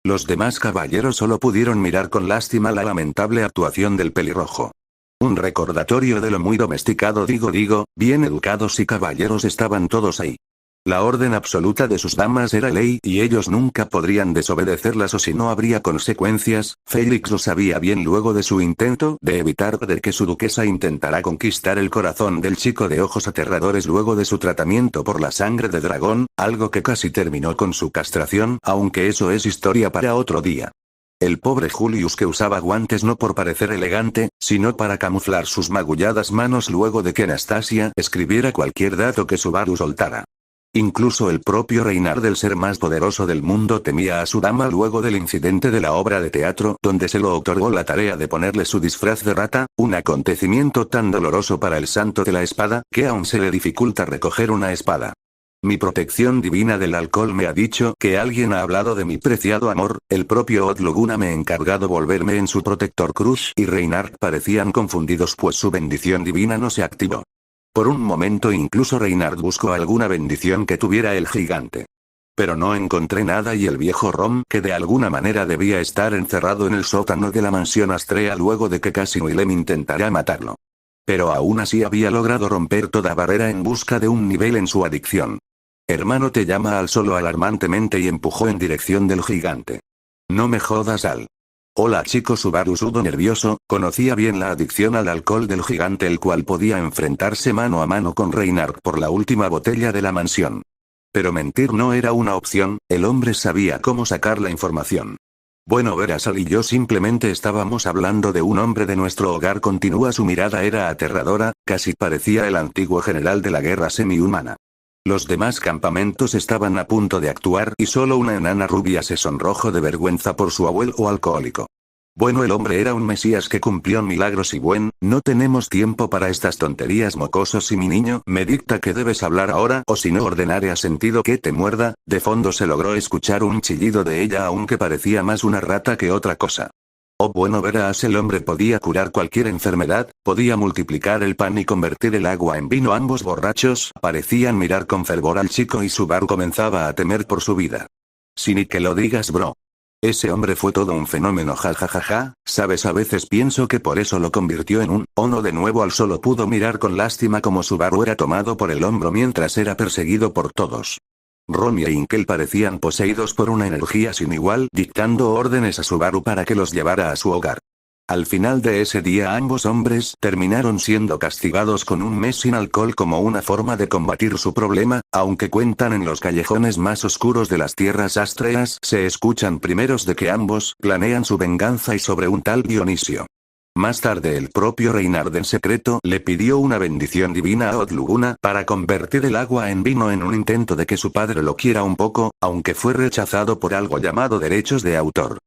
Los demás caballeros solo pudieron mirar con lástima la lamentable actuación del pelirrojo. Un recordatorio de lo muy domesticado, digo, bien educados y caballeros estaban todos ahí. La orden absoluta de sus damas era ley y ellos nunca podrían desobedecerlas o si no habría consecuencias. Félix lo sabía bien luego de su intento de evitar de que su duquesa intentara conquistar el corazón del chico de ojos aterradores luego de su tratamiento por la sangre de dragón, algo que casi terminó con su castración, aunque eso es historia para otro día. El pobre Julius, que usaba guantes no por parecer elegante, sino para camuflar sus magulladas manos luego de que Anastasia escribiera cualquier dato que Subaru soltara. Incluso el propio Reinhardt, el ser más poderoso del mundo, temía a su dama luego del incidente de la obra de teatro donde se lo otorgó la tarea de ponerle su disfraz de rata, un acontecimiento tan doloroso para el santo de la espada, que aún se le dificulta recoger una espada. Mi protección divina del alcohol me ha dicho que alguien ha hablado de mi preciado amor. El propio Odluguna me ha encargado volverme en su protector crush y Reinhardt parecían confundidos pues su bendición divina no se activó. Por un momento incluso Reinhardt buscó alguna bendición que tuviera el gigante. Pero no encontré nada y el viejo Rom, que de alguna manera debía estar encerrado en el sótano de la mansión Astrea luego de que casi Willem intentara matarlo. Pero aún así había logrado romper toda barrera en busca de un nivel en su adicción. Hermano, te llama Al solo alarmantemente y empujó en dirección del gigante. No me jodas, Al. Hola chico. Subaru sudó nervioso, conocía bien la adicción al alcohol del gigante, el cual podía enfrentarse mano a mano con Reinhardt por la última botella de la mansión. Pero mentir no era una opción, el hombre sabía cómo sacar la información. Bueno, verás, Al y yo simplemente estábamos hablando de un hombre de nuestro hogar. Continúa. Su mirada era aterradora, casi parecía el antiguo general de la guerra semihumana. Los demás campamentos estaban a punto de actuar y solo una enana rubia se sonrojó de vergüenza por su abuelo alcohólico. Bueno, el hombre era un mesías que cumplió milagros y no tenemos tiempo para estas tonterías, mocosos. Y mi niño, me dicta que debes hablar ahora o si no ordenaré a sentido que te muerda. De fondo se logró escuchar un chillido de ella, aunque parecía más una rata que otra cosa. Oh, bueno, verás, el hombre podía curar cualquier enfermedad, podía multiplicar el pan y convertir el agua en vino. Ambos borrachos parecían mirar con fervor al chico y Subaru comenzaba a temer por su vida. Si ni que lo digas, bro. Ese hombre fue todo un fenómeno, jajajaja, sabes, a veces pienso que por eso lo convirtió en un Ono de nuevo. Al solo pudo mirar con lástima como Subaru era tomado por el hombro mientras era perseguido por todos. Romy e Inkel parecían poseídos por una energía sin igual, dictando órdenes a Subaru para que los llevara a su hogar. Al final de ese día ambos hombres terminaron siendo castigados con un mes sin alcohol como una forma de combatir su problema, aunque cuentan en los callejones más oscuros de las tierras astreas se escuchan primeros de que ambos planean su venganza y sobre un tal Dionisio. Más tarde el propio Reynard en secreto le pidió una bendición divina a Odluguna para convertir el agua en vino en un intento de que su padre lo quiera un poco, aunque fue rechazado por algo llamado derechos de autor.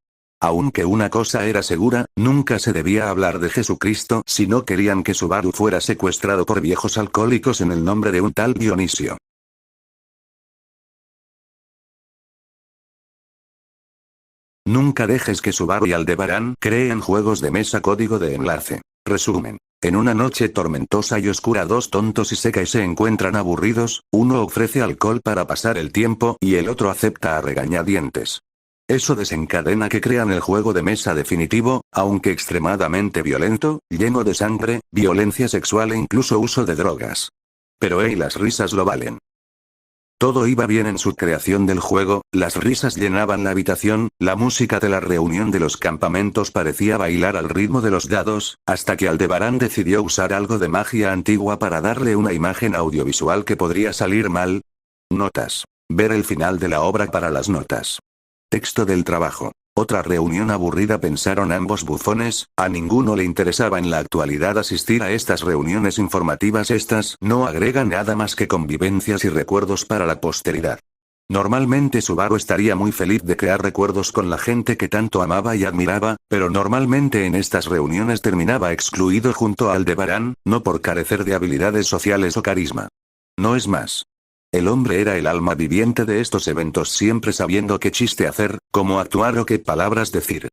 Aunque una cosa era segura, nunca se debía hablar de Jesucristo si no querían que Subaru fuera secuestrado por viejos alcohólicos en el nombre de un tal Dionisio. Nunca dejes que Subaru y Aldebarán creen juegos de mesa. Código de enlace. Resumen. En una noche tormentosa y oscura, dos tontos y seca y se encuentran aburridos, uno ofrece alcohol para pasar el tiempo y el otro acepta a regañadientes. Eso desencadena que crean el juego de mesa definitivo, aunque extremadamente violento, lleno de sangre, violencia sexual e incluso uso de drogas. Pero las risas lo valen. Todo iba bien en su creación del juego, las risas llenaban la habitación, la música de la reunión de los campamentos parecía bailar al ritmo de los dados, hasta que Aldebarán decidió usar algo de magia antigua para darle una imagen audiovisual que podría salir mal. Notas. Ver el final de la obra para las notas. Texto del trabajo. Otra reunión aburrida, pensaron ambos bufones, a ninguno le interesaba en la actualidad asistir a estas reuniones informativas. Estas no agregan nada más que convivencias y recuerdos para la posteridad. Normalmente Subaru estaría muy feliz de crear recuerdos con la gente que tanto amaba y admiraba, pero normalmente en estas reuniones terminaba excluido junto a Aldebarán, no por carecer de habilidades sociales o carisma. No es más. El hombre era el alma viviente de estos eventos, siempre sabiendo qué chiste hacer, cómo actuar o qué palabras decir.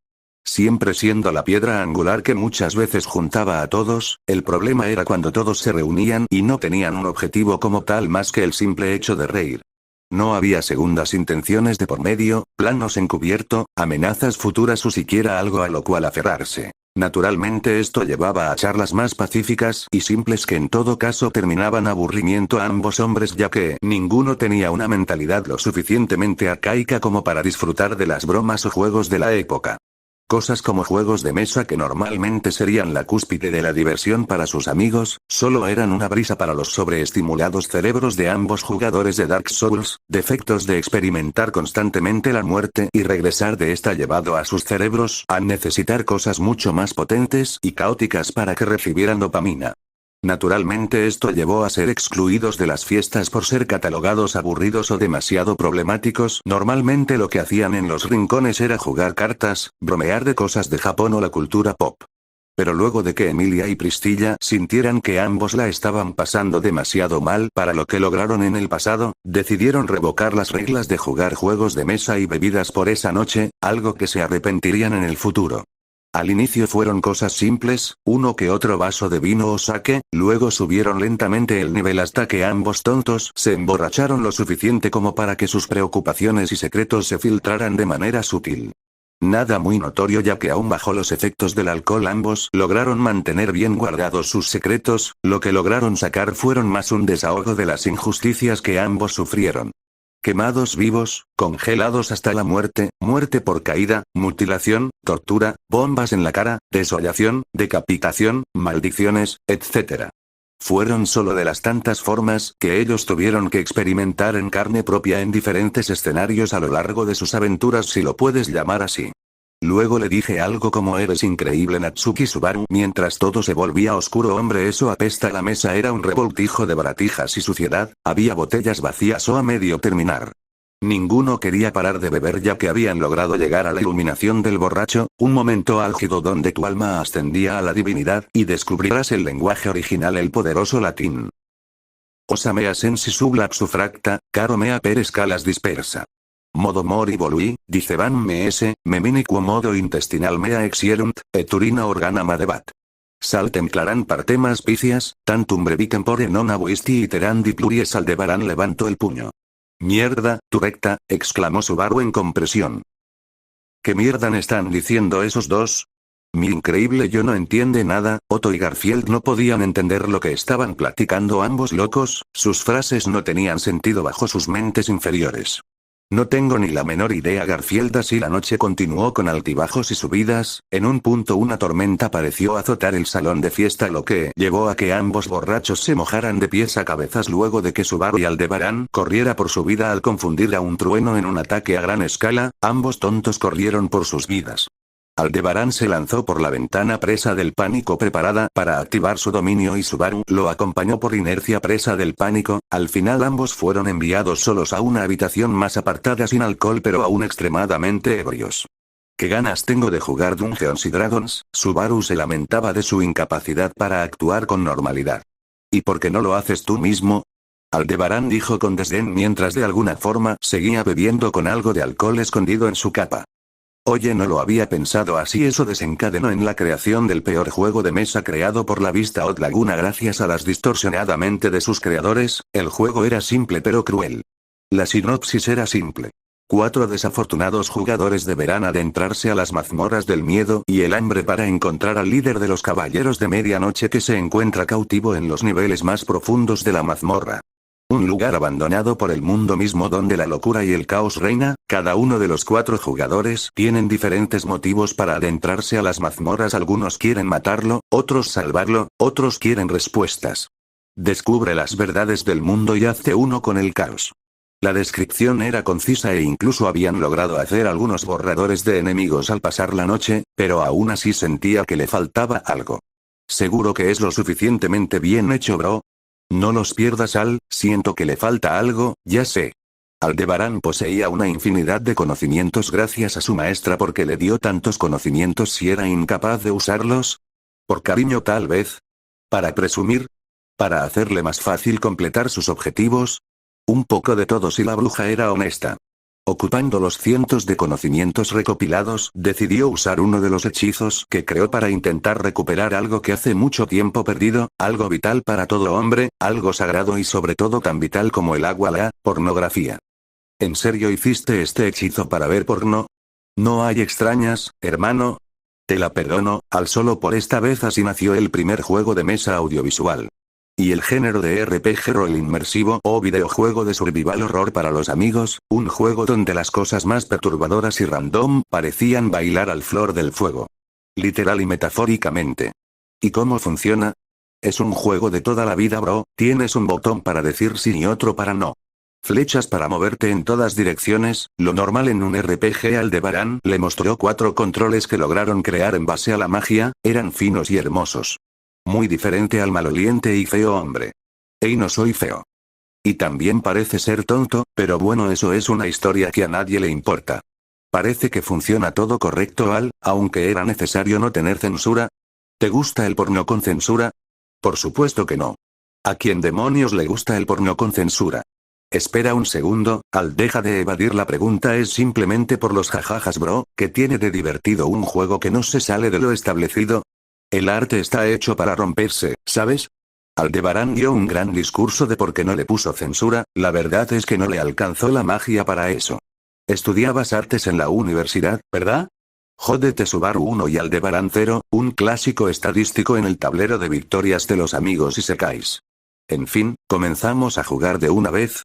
Siempre siendo la piedra angular que muchas veces juntaba a todos. El problema era cuando todos se reunían y no tenían un objetivo como tal más que el simple hecho de reír. No había segundas intenciones de por medio, planos encubierto, amenazas futuras o siquiera algo a lo cual aferrarse. Naturalmente esto llevaba a charlas más pacíficas y simples que en todo caso terminaban aburrimiento a ambos hombres, ya que ninguno tenía una mentalidad lo suficientemente arcaica como para disfrutar de las bromas o juegos de la época. Cosas como juegos de mesa, que normalmente serían la cúspide de la diversión para sus amigos, solo eran una brisa para los sobreestimulados cerebros de ambos jugadores de Dark Souls, defectos de experimentar constantemente la muerte y regresar de esta llevado a sus cerebros a necesitar cosas mucho más potentes y caóticas para que recibieran dopamina. Naturalmente esto llevó a ser excluidos de las fiestas por ser catalogados aburridos o demasiado problemáticos. Normalmente lo que hacían en los rincones era jugar cartas, bromear de cosas de Japón o la cultura pop. Pero luego de que Emilia y Pristilla sintieran que ambos la estaban pasando demasiado mal para lo que lograron en el pasado, decidieron revocar las reglas de jugar juegos de mesa y bebidas por esa noche, algo que se arrepentirían en el futuro. Al inicio fueron cosas simples, uno que otro vaso de vino o sake, luego subieron lentamente el nivel hasta que ambos tontos se emborracharon lo suficiente como para que sus preocupaciones y secretos se filtraran de manera sutil. Nada muy notorio, ya que aún bajo los efectos del alcohol ambos lograron mantener bien guardados sus secretos, lo que lograron sacar fueron más un desahogo de las injusticias que ambos sufrieron. Quemados vivos, congelados hasta la muerte, muerte por caída, mutilación, tortura, bombas en la cara, desollación, decapitación, maldiciones, etc. Fueron solo de las tantas formas que ellos tuvieron que experimentar en carne propia en diferentes escenarios a lo largo de sus aventuras, si lo puedes llamar así. Luego le dije algo como: eres increíble, Natsuki Subaru. Mientras todo se volvía oscuro, hombre, eso apesta. La mesa era un revoltijo de baratijas y suciedad, había botellas vacías o a medio terminar. Ninguno quería parar de beber, ya que habían logrado llegar a la iluminación del borracho, un momento álgido donde tu alma ascendía a la divinidad y descubrirás el lenguaje original, el poderoso latín. Osa mea sensi sublapsu fracta, caro mea per escalas dispersa. Modo mori volui, diceban ms, memini quo modo intestinal mea exierunt, et urina organa madebat. Saltem claran partemas picias, tantum brevicem pore non abuisti iterandi pluries. Aldebarán levantó el puño. Mierda, tu recta, exclamó Subaru en compresión. ¿Qué mierda están diciendo esos dos? Mi increíble yo no entiende nada. Otto y Garfield no podían entender lo que estaban platicando ambos locos, sus frases no tenían sentido bajo sus mentes inferiores. No tengo ni la menor idea. Garfield. Así la noche continuó con altibajos y subidas, en un punto una tormenta pareció azotar el salón de fiesta, lo que llevó a que ambos borrachos se mojaran de pies a cabezas luego de que Subaru y Aldebarán corriera por su vida al confundir a un trueno en un ataque a gran escala, ambos tontos corrieron por sus vidas. Aldebarán se lanzó por la ventana presa del pánico, preparada para activar su dominio, y Subaru lo acompañó por inercia presa del pánico. Al final ambos fueron enviados solos a una habitación más apartada sin alcohol pero aún extremadamente ebrios. ¿Qué ganas tengo de jugar Dungeons y Dragons? Subaru se lamentaba de su incapacidad para actuar con normalidad. ¿Y por qué no lo haces tú mismo? Aldebarán dijo con desdén mientras de alguna forma seguía bebiendo con algo de alcohol escondido en su capa. Oye, no lo había pensado así. Eso desencadenó en la creación del peor juego de mesa creado por la Vista Odd Laguna gracias a las distorsionadamente de sus creadores. El juego era simple pero cruel. La sinopsis era simple. 4 desafortunados jugadores deberán adentrarse a las mazmorras del miedo y el hambre para encontrar al líder de los Caballeros de Medianoche, que se encuentra cautivo en los niveles más profundos de la mazmorra. Un lugar abandonado por el mundo mismo donde la locura y el caos reina. Cada uno de los 4 jugadores tienen diferentes motivos para adentrarse a las mazmorras. Algunos quieren matarlo, otros salvarlo, otros quieren respuestas. Descubre las verdades del mundo y hazte uno con el caos. La descripción era concisa e incluso habían logrado hacer algunos borradores de enemigos al pasar la noche, pero aún así sentía que le faltaba algo. ¿Seguro que es lo suficientemente bien hecho, bro? No los pierdas, Al, siento que le falta algo, ya sé. Aldebarán poseía una infinidad de conocimientos gracias a su maestra. ¿Por qué le dio tantos conocimientos si era incapaz de usarlos? ¿Por cariño tal vez? ¿Para presumir? ¿Para hacerle más fácil completar sus objetivos? Un poco de todo si la bruja era honesta. Ocupando los cientos de conocimientos recopilados, decidió usar uno de los hechizos que creó para intentar recuperar algo que hace mucho tiempo perdido, algo vital para todo hombre, algo sagrado y sobre todo tan vital como el agua, la pornografía. ¿En serio hiciste este hechizo para ver porno? No hay extrañas, hermano. Te la perdono, Al, solo por esta vez. Así nació el primer juego de mesa audiovisual. Y el género de RPG rol inmersivo o videojuego de survival horror para los amigos, un juego donde las cosas más perturbadoras y random parecían bailar al flor del fuego. Literal y metafóricamente. ¿Y cómo funciona? Es un juego de toda la vida, bro. Tienes un botón para decir sí y otro para no. Flechas para moverte en todas direcciones, lo normal en un RPG. Aldebarán le mostró 4 controles que lograron crear en base a la magia, eran finos y hermosos. Muy diferente al maloliente y feo hombre. Ey, no soy feo. Y también parece ser tonto, pero bueno, eso es una historia que a nadie le importa. Parece que funciona todo correcto, Al, aunque era necesario no tener censura. ¿Te gusta el porno con censura? Por supuesto que no. ¿A quién demonios le gusta el porno con censura? Espera un segundo, Al, deja de evadir la pregunta. Es simplemente por los jajajas, bro. ¿Qué tiene de divertido un juego que no se sale de lo establecido? El arte está hecho para romperse, ¿sabes? Aldebarán dio un gran discurso de por qué no le puso censura. La verdad es que no le alcanzó la magia para eso. Estudiabas artes en la universidad, ¿verdad? Jódete. Subaru 1 y Aldebarán 0, un clásico estadístico en el tablero de victorias de los amigos isekais. En fin, comenzamos a jugar de una vez.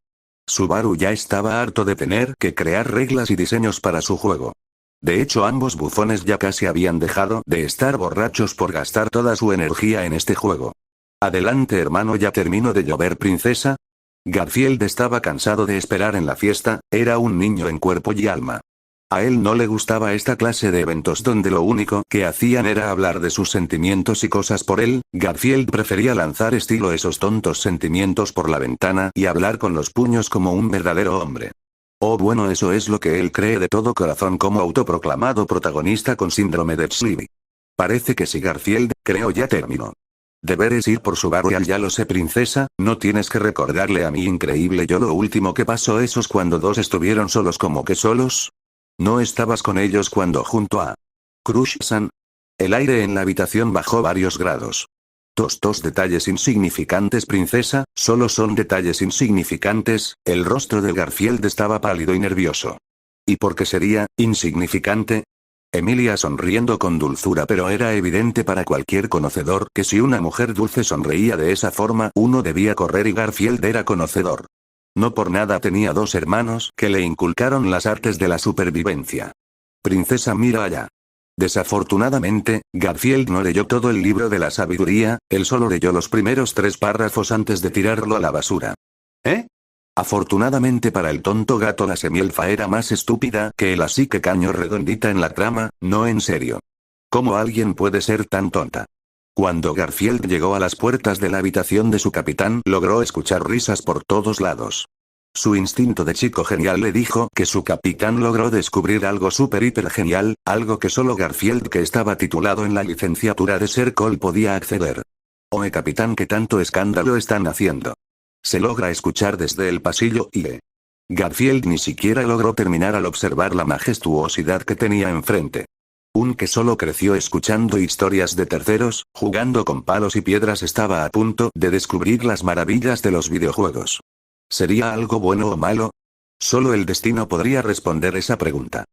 Subaru ya estaba harto de tener que crear reglas y diseños para su juego. De hecho, ambos bufones ya casi habían dejado de estar borrachos por gastar toda su energía en este juego. Adelante, hermano, ya terminó de llover, princesa. Garfield estaba cansado de esperar en la fiesta, era un niño en cuerpo y alma. A él no le gustaba esta clase de eventos donde lo único que hacían era hablar de sus sentimientos y cosas por él. Garfield prefería lanzar estilo esos tontos sentimientos por la ventana y hablar con los puños como un verdadero hombre. Oh, bueno, eso es lo que él cree de todo corazón como autoproclamado protagonista con síndrome de Sleepy. Parece que sí. Garfield, creo ya terminó. Deberes ir por Subaru y Al. Ya lo sé, princesa, no tienes que recordarle a mi increíble yo lo último que pasó. Esos cuando dos estuvieron solos. ¿Como que solos? ¿No estabas con ellos cuando junto a Crush-san? El aire en la habitación bajó varios grados. Dos detalles insignificantes, princesa, solo son detalles insignificantes. El rostro de Garfield estaba pálido y nervioso. ¿Y por qué sería insignificante? Emilia sonriendo con dulzura, pero era evidente para cualquier conocedor que si una mujer dulce sonreía de esa forma, uno debía correr, y Garfield era conocedor. No por nada tenía 2 hermanos que le inculcaron las artes de la supervivencia. Princesa, mira allá. Desafortunadamente, Garfield no leyó todo el libro de la sabiduría, él solo leyó los primeros 3 párrafos antes de tirarlo a la basura. ¿Eh? Afortunadamente para el tonto gato, la semielfa era más estúpida que él, así que caño redondita en la trama, no en serio. ¿Cómo alguien puede ser tan tonta? Cuando Garfield llegó a las puertas de la habitación de su capitán, logró escuchar risas por todos lados. Su instinto de chico genial le dijo que su capitán logró descubrir algo súper hiper genial, algo que solo Garfield, que estaba titulado en la licenciatura de Ser Cole, podía acceder. Oe capitán, ¿qué tanto escándalo están haciendo? Se logra escuchar desde el pasillo y Garfield ni siquiera logró terminar al observar la majestuosidad que tenía enfrente. Un que solo creció escuchando historias de terceros, jugando con palos y piedras, estaba a punto de descubrir las maravillas de los videojuegos. ¿Sería algo bueno o malo? Solo el destino podría responder esa pregunta.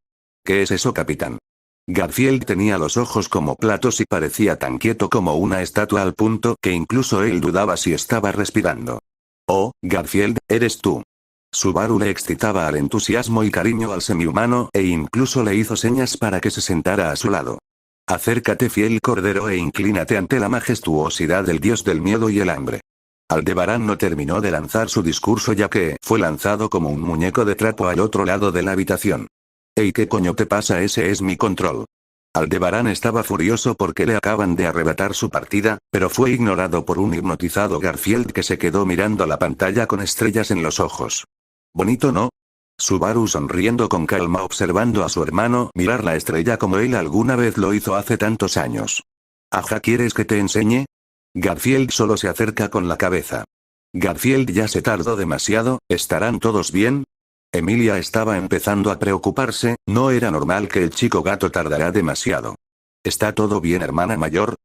¿Qué es eso, capitán? Garfield tenía los ojos como platos y parecía tan quieto como una estatua, al punto que incluso él dudaba si estaba respirando. Oh, Garfield, ¿eres tú? Subaru le excitaba al entusiasmo y cariño al semihumano, e incluso le hizo señas para que se sentara a su lado. Acércate, fiel cordero, e inclínate ante la majestuosidad del dios del miedo y el hambre. Aldebarán no terminó de lanzar su discurso, ya que fue lanzado como un muñeco de trapo al otro lado de la habitación. «Ey, ¿qué coño te pasa? Ese es mi control». Aldebarán estaba furioso porque le acaban de arrebatar su partida, pero fue ignorado por un hipnotizado Garfield, que se quedó mirando la pantalla con estrellas en los ojos. ¿Bonito, no? Subaru sonriendo con calma, observando a su hermano mirar la estrella como él alguna vez lo hizo hace tantos años. «Ajá, ¿quieres que te enseñe?» Garfield solo se acerca con la cabeza. Garfield ya se tardó demasiado, ¿estarán todos bien? Emilia estaba empezando a preocuparse, no era normal que el chico gato tardara demasiado. ¿Está todo bien, hermana mayor?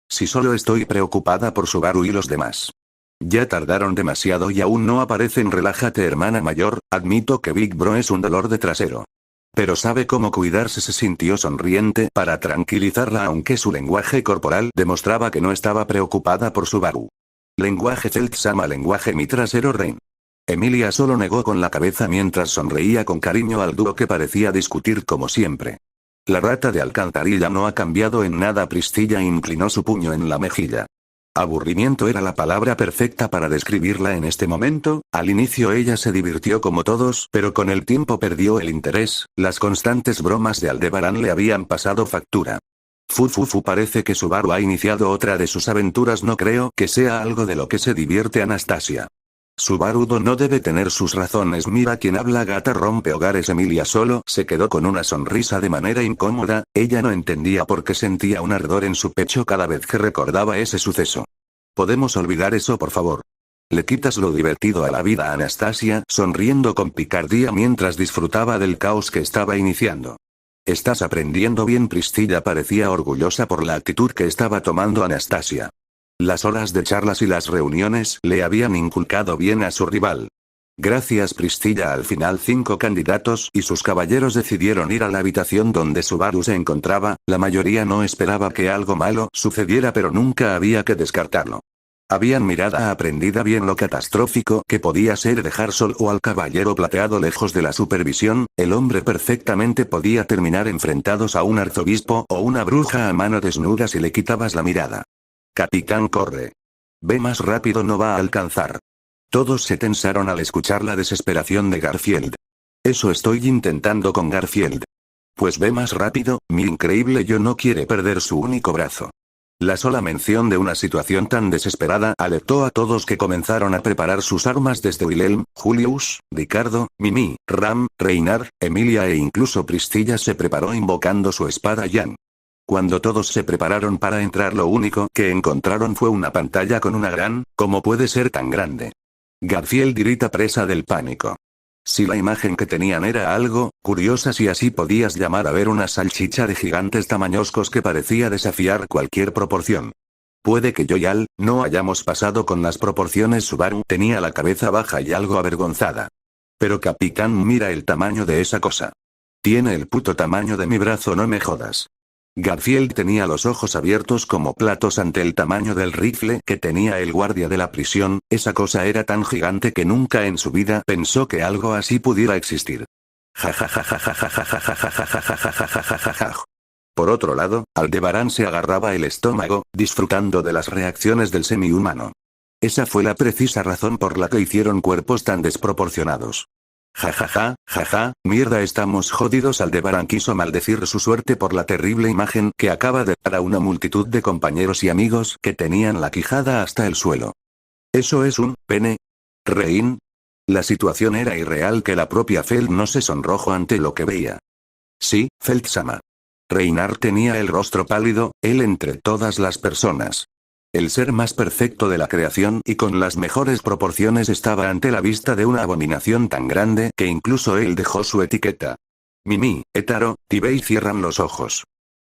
Si solo estoy preocupada por Subaru y los demás. Ya tardaron demasiado y aún no aparecen. Relájate, hermana mayor, admito que Big Bro es un dolor de trasero. Pero sabe cómo cuidarse. Se sintió sonriente para tranquilizarla, aunque su lenguaje corporal demostraba que no estaba preocupada por Subaru. Lenguaje Zeltsama, lenguaje mi trasero Rein. Emilia solo negó con la cabeza mientras sonreía con cariño al dúo, que parecía discutir como siempre. La rata de alcantarilla no ha cambiado en nada. Priscilla inclinó su puño en la mejilla. Aburrimiento era la palabra perfecta para describirla en este momento. Al inicio ella se divirtió como todos, pero con el tiempo perdió el interés. Las constantes bromas de Aldebarán le habían pasado factura. Parece que Subaru ha iniciado otra de sus aventuras. No creo que sea algo de lo que se divierte Anastasia. Subaru no debe tener sus razones. Mira quién habla, gata rompe hogares. Emilia solo se quedó con una sonrisa de manera incómoda, ella no entendía por qué sentía un ardor en su pecho cada vez que recordaba ese suceso. ¿Podemos olvidar eso, por favor? Le quitas lo divertido a la vida. Anastasia, sonriendo con picardía mientras disfrutaba del caos que estaba iniciando. Estás aprendiendo bien. Priscilla parecía orgullosa por la actitud que estaba tomando Anastasia. Las horas de charlas y las reuniones le habían inculcado bien a su rival. Gracias, Priscilla. Al final 5 candidatos y sus caballeros decidieron ir a la habitación donde Subaru se encontraba. La mayoría no esperaba que algo malo sucediera, pero nunca había que descartarlo. Habían mirada aprendida bien lo catastrófico que podía ser dejar solo al caballero plateado lejos de la supervisión. El hombre perfectamente podía terminar enfrentados a un arzobispo o una bruja a mano desnuda si le quitabas la mirada. Capitán, corre. Ve más rápido, no va a alcanzar. Todos se tensaron al escuchar la desesperación de Garfield. Eso estoy intentando con Garfield. Pues ve más rápido, mi increíble yo no quiere perder su único brazo. La sola mención de una situación tan desesperada alertó a todos, que comenzaron a preparar sus armas, desde Wilhelm, Julius, Ricardo, Mimi, Ram, Reynard, Emilia e incluso Priscilla se preparó invocando su espada Yang. Cuando todos se prepararon para entrar, lo único que encontraron fue una pantalla con una gran, ¿cómo puede ser tan grande? Garfield grita, presa del pánico. Si la imagen que tenían era algo curiosa, si así podías llamar a ver una salchicha de gigantes tamañoscos que parecía desafiar cualquier proporción. Puede que yo y Al no hayamos pasado con las proporciones. Subaru tenía la cabeza baja y algo avergonzada. Pero capitán, mira el tamaño de esa cosa. Tiene el puto tamaño de mi brazo, no me jodas. Garfield tenía los ojos abiertos como platos ante el tamaño del rifle que tenía el guardia de la prisión. Esa cosa era tan gigante que nunca en su vida pensó que algo así pudiera existir. Por otro lado, Aldebarán se agarraba el estómago, disfrutando de las reacciones del semi-humano. Esa fue la precisa razón por la que hicieron cuerpos tan desproporcionados. Mierda, estamos jodidos. Aldebarán quiso maldecir su suerte por la terrible imagen que acaba de dar a una multitud de compañeros y amigos que tenían la quijada hasta el suelo. ¿Eso es un pene? ¿Rein? La situación era irreal que la propia Feld no se sonrojó ante lo que veía. Sí, Feld-sama. Reinar tenía el rostro pálido, él entre todas las personas. El ser más perfecto de la creación y con las mejores proporciones estaba ante la vista de una abominación tan grande que incluso él dejó su etiqueta. Mimi, Etaro, Tibei cierran los ojos.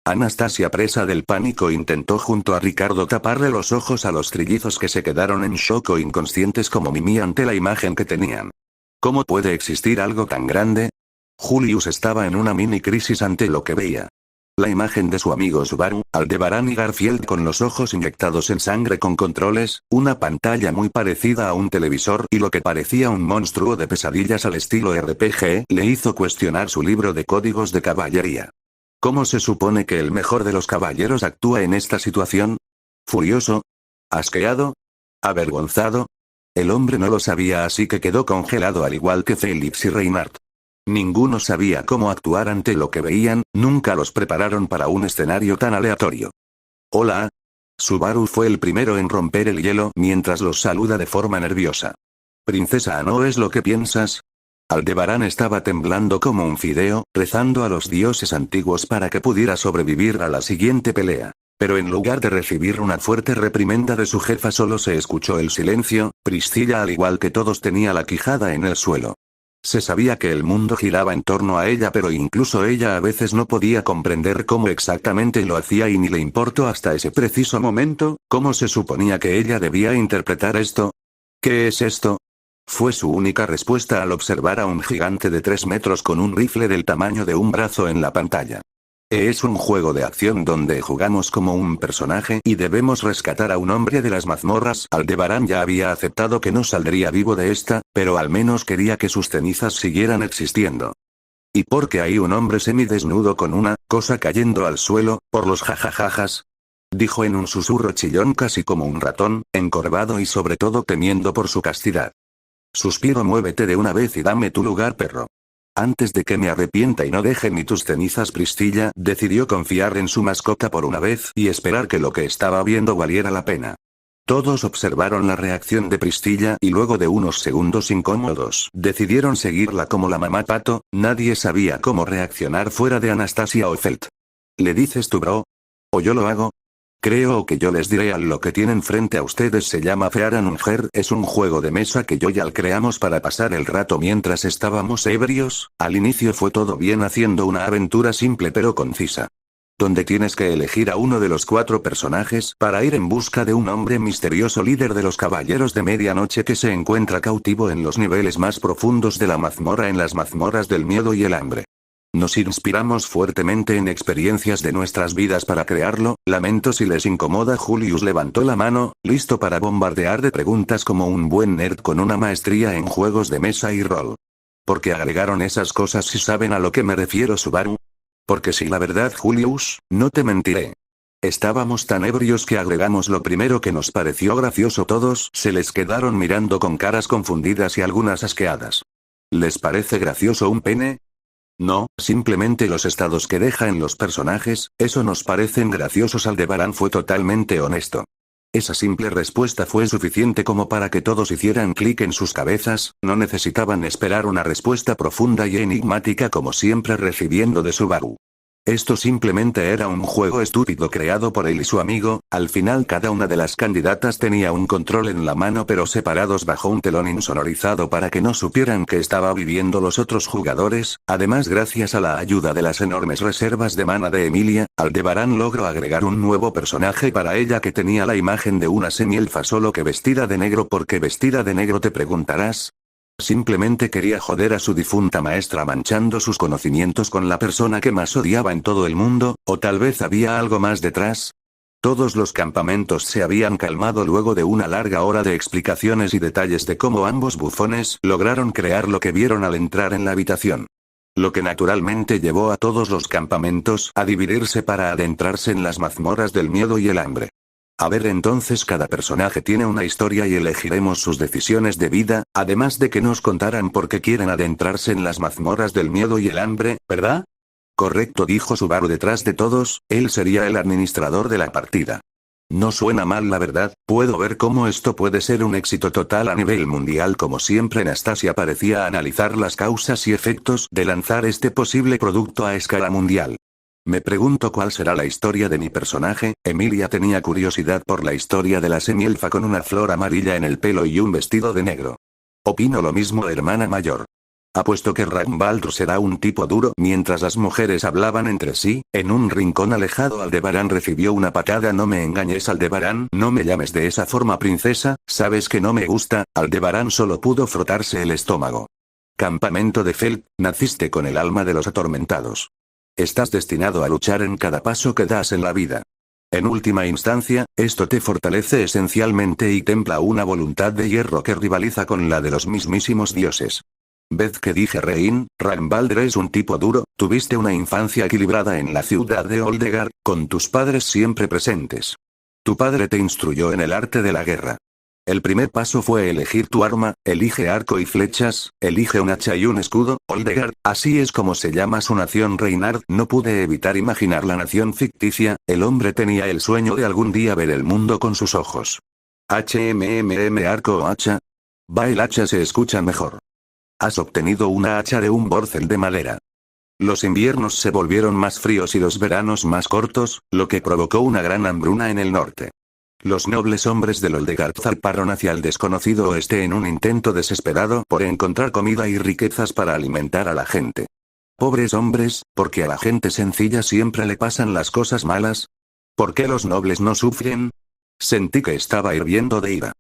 Anastasia, presa del pánico, intentó junto a Ricardo taparle los ojos a los trillizos que se quedaron en shock o inconscientes como Mimi ante la imagen que tenían. ¿Cómo puede existir algo tan grande? Julius estaba en una mini crisis ante lo que veía. La imagen de su amigo Subaru, Aldebarán y Garfield con los ojos inyectados en sangre con controles, una pantalla muy parecida a un televisor y lo que parecía un monstruo de pesadillas al estilo RPG, le hizo cuestionar su libro de códigos de caballería. ¿Cómo se supone que el mejor de los caballeros actúa en esta situación? ¿Furioso? ¿Asqueado? ¿Avergonzado? El hombre no lo sabía, así que quedó congelado al igual que Felix y Reinhardt. Ninguno sabía cómo actuar ante lo que veían, nunca los prepararon para un escenario tan aleatorio. Hola. Subaru fue el primero en romper el hielo mientras los saluda de forma nerviosa. Princesa, ¿no es lo que piensas? Aldebarán estaba temblando como un fideo, rezando a los dioses antiguos para que pudiera sobrevivir a la siguiente pelea. Pero en lugar de recibir una fuerte reprimenda de su jefa solo se escuchó el silencio. Priscilla, al igual que todos, tenía la quijada en el suelo. Se sabía que el mundo giraba en torno a ella, pero incluso ella a veces no podía comprender cómo exactamente lo hacía y ni le importó hasta ese preciso momento. ¿Cómo se suponía que ella debía interpretar esto? ¿Qué es esto? Fue su única respuesta al observar a un gigante de 3 metros con un rifle del tamaño de un brazo en la pantalla. Es un juego de acción donde jugamos como un personaje y debemos rescatar a un hombre de las mazmorras. Aldebarán ya había aceptado que no saldría vivo de esta, pero al menos quería que sus cenizas siguieran existiendo. ¿Y por qué hay un hombre semidesnudo con una cosa cayendo al suelo, por los jajajajas? Dijo en un susurro chillón casi como un ratón, encorvado y sobre todo temiendo por su castidad. Suspiro, muévete de una vez y dame tu lugar, perro. Antes de que me arrepienta y no deje ni tus cenizas. Priscilla decidió confiar en su mascota por una vez y esperar que lo que estaba viendo valiera la pena. Todos observaron la reacción de Priscilla y luego de unos segundos incómodos decidieron seguirla como la mamá pato. Nadie sabía cómo reaccionar fuera de Anastasia o Felt. ¿Le dices tú, bro? ¿O yo lo hago? Creo que yo les diré a lo que tienen frente a ustedes. Se llama Fearan Unger, es un juego de mesa que yo y Al creamos para pasar el rato mientras estábamos ebrios. Al inicio fue todo bien, haciendo una aventura simple pero concisa. Donde tienes que elegir a uno de los 4 personajes para ir en busca de un hombre misterioso, líder de los caballeros de medianoche, que se encuentra cautivo en los niveles más profundos de la mazmorra, en las mazmorras del miedo y el hambre. Nos inspiramos fuertemente en experiencias de nuestras vidas para crearlo. Lamento si les incomoda. Julius levantó la mano, listo para bombardear de preguntas como un buen nerd con una maestría en juegos de mesa y rol. ¿Por qué agregaron esas cosas si saben a lo que me refiero, Subaru? Porque si la verdad, Julius, no te mentiré. Estábamos tan ebrios que agregamos lo primero que nos pareció gracioso. Todos se les quedaron mirando con caras confundidas y algunas asqueadas. ¿Les parece gracioso un pene? No, simplemente los estados que deja en los personajes, eso nos parecen graciosos. Aldebarán fue totalmente honesto. Esa simple respuesta fue suficiente como para que todos hicieran clic en sus cabezas. No necesitaban esperar una respuesta profunda y enigmática como siempre recibiendo de Subaru. Esto simplemente era un juego estúpido creado por él y su amigo. Al final cada una de las candidatas tenía un control en la mano, pero separados bajo un telón insonorizado para que no supieran que estaba viviendo los otros jugadores. Además, gracias a la ayuda de las enormes reservas de mana de Emilia, Aldebarán logró agregar un nuevo personaje para ella que tenía la imagen de una semielfa, solo que vestida de negro. ¿Por qué vestida de negro?, te preguntarás. Simplemente quería joder a su difunta maestra manchando sus conocimientos con la persona que más odiaba en todo el mundo, o tal vez había algo más detrás. Todos los campamentos se habían calmado luego de una larga hora de explicaciones y detalles de cómo ambos bufones lograron crear lo que vieron al entrar en la habitación. Lo que naturalmente llevó a todos los campamentos a dividirse para adentrarse en las mazmorras del miedo y el hambre. A ver, entonces cada personaje tiene una historia y elegiremos sus decisiones de vida, además de que nos contaran por qué quieren adentrarse en las mazmorras del miedo y el hambre, ¿verdad? Correcto, dijo Subaru detrás de todos, él sería el administrador de la partida. No suena mal, la verdad, puedo ver cómo esto puede ser un éxito total a nivel mundial. Como siempre, Anastasia parecía analizar las causas y efectos de lanzar este posible producto a escala mundial. Me pregunto cuál será la historia de mi personaje. Emilia tenía curiosidad por la historia de la semielfa con una flor amarilla en el pelo y un vestido de negro. Opino lo mismo, hermana mayor. Apuesto que Ragnvaldr será un tipo duro. Mientras las mujeres hablaban entre sí, en un rincón alejado Aldebarán recibió una patada. No me engañes, Aldebarán, no me llames de esa forma, princesa, sabes que no me gusta. Aldebarán solo pudo frotarse el estómago. Campamento de Feld, naciste con el alma de los atormentados. Estás destinado a luchar en cada paso que das en la vida. En última instancia, esto te fortalece esencialmente y templa una voluntad de hierro que rivaliza con la de los mismísimos dioses. ¿Ves que dije, Rein? Ragnvaldr es un tipo duro. Tuviste una infancia equilibrada en la ciudad de Oldegard, con tus padres siempre presentes. Tu padre te instruyó en el arte de la guerra. El primer paso fue elegir tu arma, elige arco y flechas, elige un hacha y un escudo. Oldegard, así es como se llama su nación. Reinhard, no pude evitar imaginar la nación ficticia. El hombre tenía el sueño de algún día ver el mundo con sus ojos. Arco o hacha. Va, el hacha se escucha mejor. Has obtenido una hacha de un borcel de madera. Los inviernos se volvieron más fríos y los veranos más cortos, lo que provocó una gran hambruna en el norte. Los nobles hombres del Oldegard zarparon hacia el desconocido oeste en un intento desesperado por encontrar comida y riquezas para alimentar a la gente. Pobres hombres, porque a la gente sencilla siempre le pasan las cosas malas. ¿Por qué los nobles no sufren? Sentí que estaba hirviendo de ira.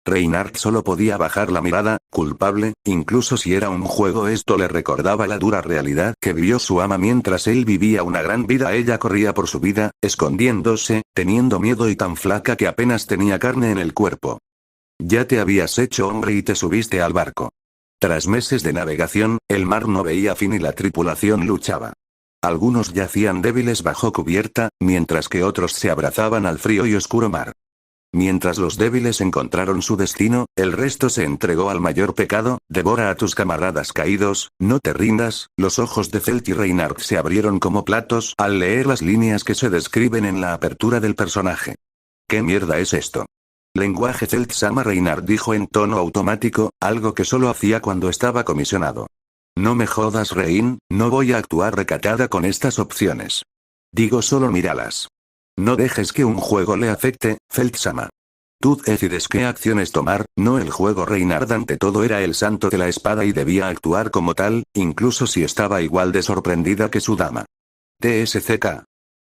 Reinhard solo podía bajar la mirada, culpable, incluso si era un juego. Esto le recordaba la dura realidad que vivió su ama mientras él vivía una gran vida. Ella corría por su vida, escondiéndose, teniendo miedo y tan flaca que apenas tenía carne en el cuerpo. Ya te habías hecho hombre y te subiste al barco. Tras meses de navegación, el mar no veía fin y la tripulación luchaba. Algunos yacían débiles bajo cubierta, mientras que otros se abrazaban al frío y oscuro mar. Mientras los débiles encontraron su destino, el resto se entregó al mayor pecado. Devora a tus camaradas caídos, no te rindas. Los ojos de Feld y Reinhard se abrieron como platos al leer las líneas que se describen en la apertura del personaje. ¿Qué mierda es esto? Lenguaje Feld-sama, Reinhard dijo en tono automático, algo que solo hacía cuando estaba comisionado. No me jodas, Rein, no voy a actuar recatada con estas opciones. Digo, solo míralas. No dejes que un juego le afecte, Feld-sama. Tú decides qué acciones tomar, no el juego. Reinhard ante todo era el santo de la espada y debía actuar como tal, incluso si estaba igual de sorprendida que su dama. TSCK.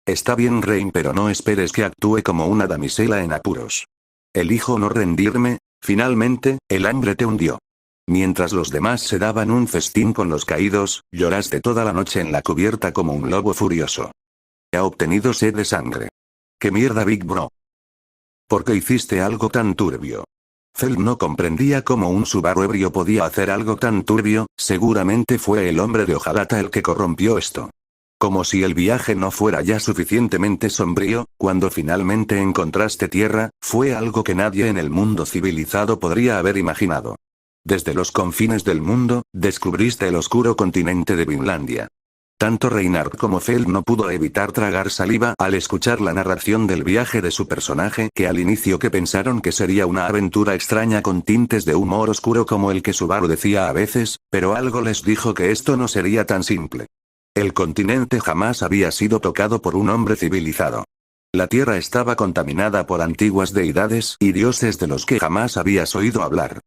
Está bien, Rein, pero no esperes que actúe como una damisela en apuros. Elijo no rendirme. Finalmente, el hambre te hundió. Mientras los demás se daban un festín con los caídos, lloraste toda la noche en la cubierta como un lobo furioso. Ha obtenido sed de sangre. ¿Qué mierda, Big Bro? ¿Por qué hiciste algo tan turbio? Feld no comprendía cómo un Subaru ebrio podía hacer algo tan turbio. Seguramente fue el hombre de hojalata el que corrompió esto. Como si el viaje no fuera ya suficientemente sombrío, cuando finalmente encontraste tierra, fue algo que nadie en el mundo civilizado podría haber imaginado. Desde los confines del mundo, descubriste el oscuro continente de Vinlandia. Tanto Reinhard como Feld no pudo evitar tragar saliva al escuchar la narración del viaje de su personaje, que al inicio que pensaron que sería una aventura extraña con tintes de humor oscuro como el que Subaru decía a veces, pero algo les dijo que esto no sería tan simple. El continente jamás había sido tocado por un hombre civilizado. La tierra estaba contaminada por antiguas deidades y dioses de los que jamás habías oído hablar.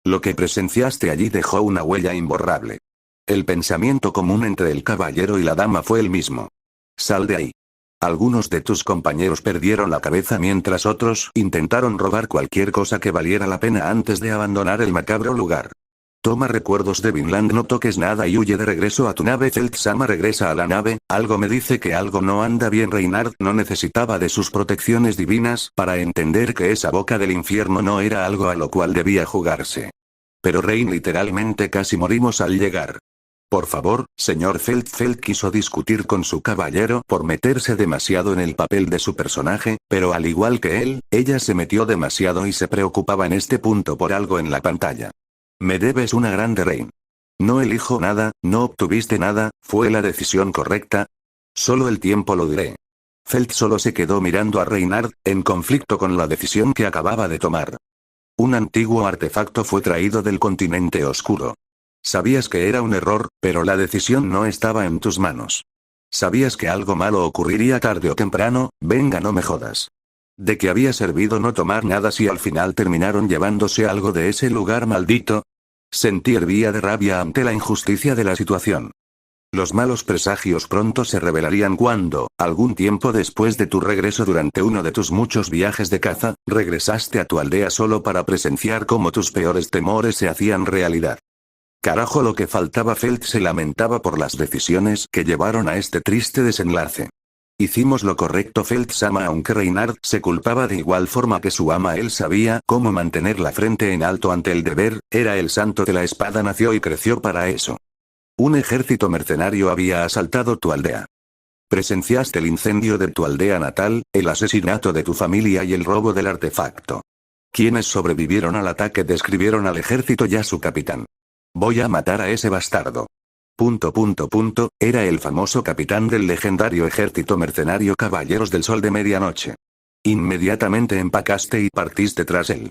Lo que presenciaste allí dejó una huella imborrable. El pensamiento común entre el caballero y la dama fue el mismo. Sal de ahí. Algunos de tus compañeros perdieron la cabeza mientras otros intentaron robar cualquier cosa que valiera la pena antes de abandonar el macabro lugar. Toma recuerdos de Vinland, no toques nada y huye de regreso a tu nave. Felt-sama regresa a la nave. Algo me dice que algo no anda bien. Reynard no necesitaba de sus protecciones divinas para entender que esa boca del infierno no era algo a lo cual debía jugarse. Pero Rein, literalmente casi morimos al llegar. Por favor, señor Felt. Felt quiso discutir con su caballero por meterse demasiado en el papel de su personaje, pero al igual que él, ella se metió demasiado y se preocupaba en este punto por algo en la pantalla. Me debes una grande, Rein. No elijo nada, no obtuviste nada, ¿fue la decisión correcta? Solo el tiempo lo diré. Felt solo se quedó mirando a Reynard, en conflicto con la decisión que acababa de tomar. Un antiguo artefacto fue traído del continente oscuro. Sabías que era un error, pero la decisión no estaba en tus manos. Sabías que algo malo ocurriría tarde o temprano. Venga, no me jodas. ¿De qué había servido no tomar nada si al final terminaron llevándose algo de ese lugar maldito? Sentí hervía de rabia ante la injusticia de la situación. Los malos presagios pronto se revelarían cuando, algún tiempo después de tu regreso durante uno de tus muchos viajes de caza, regresaste a tu aldea solo para presenciar cómo tus peores temores se hacían realidad. Carajo, lo que faltaba. Felt se lamentaba por las decisiones que llevaron a este triste desenlace. Hicimos lo correcto, Felt-sama, aunque Reynard se culpaba de igual forma que su ama. Él sabía cómo mantener la frente en alto ante el deber, era el santo de la espada, nació y creció para eso. Un ejército mercenario había asaltado tu aldea. Presenciaste el incendio de tu aldea natal, el asesinato de tu familia y el robo del artefacto. Quienes sobrevivieron al ataque describieron al ejército y a su capitán. Voy a matar a ese bastardo. Era el famoso capitán del legendario ejército mercenario Caballeros del Sol de Medianoche. Inmediatamente empacaste y partiste tras él.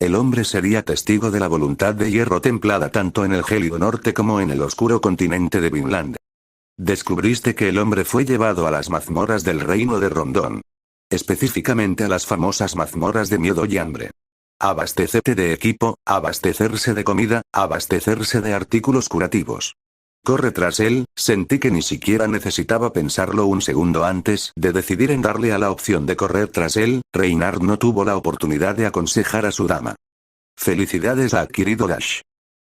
El hombre sería testigo de la voluntad de hierro templada tanto en el gélido norte como en el oscuro continente de Vinland. Descubriste que el hombre fue llevado a las mazmorras del reino de Rondón. Específicamente a las famosas mazmorras de miedo y hambre. Abastecerte de equipo, abastecerse de comida, abastecerse de artículos curativos. Corre tras él. Sentí que ni siquiera necesitaba pensarlo un segundo antes de decidir en darle a la opción de correr tras él. Reynard no tuvo la oportunidad de aconsejar a su dama. Felicidades, ha adquirido Dash.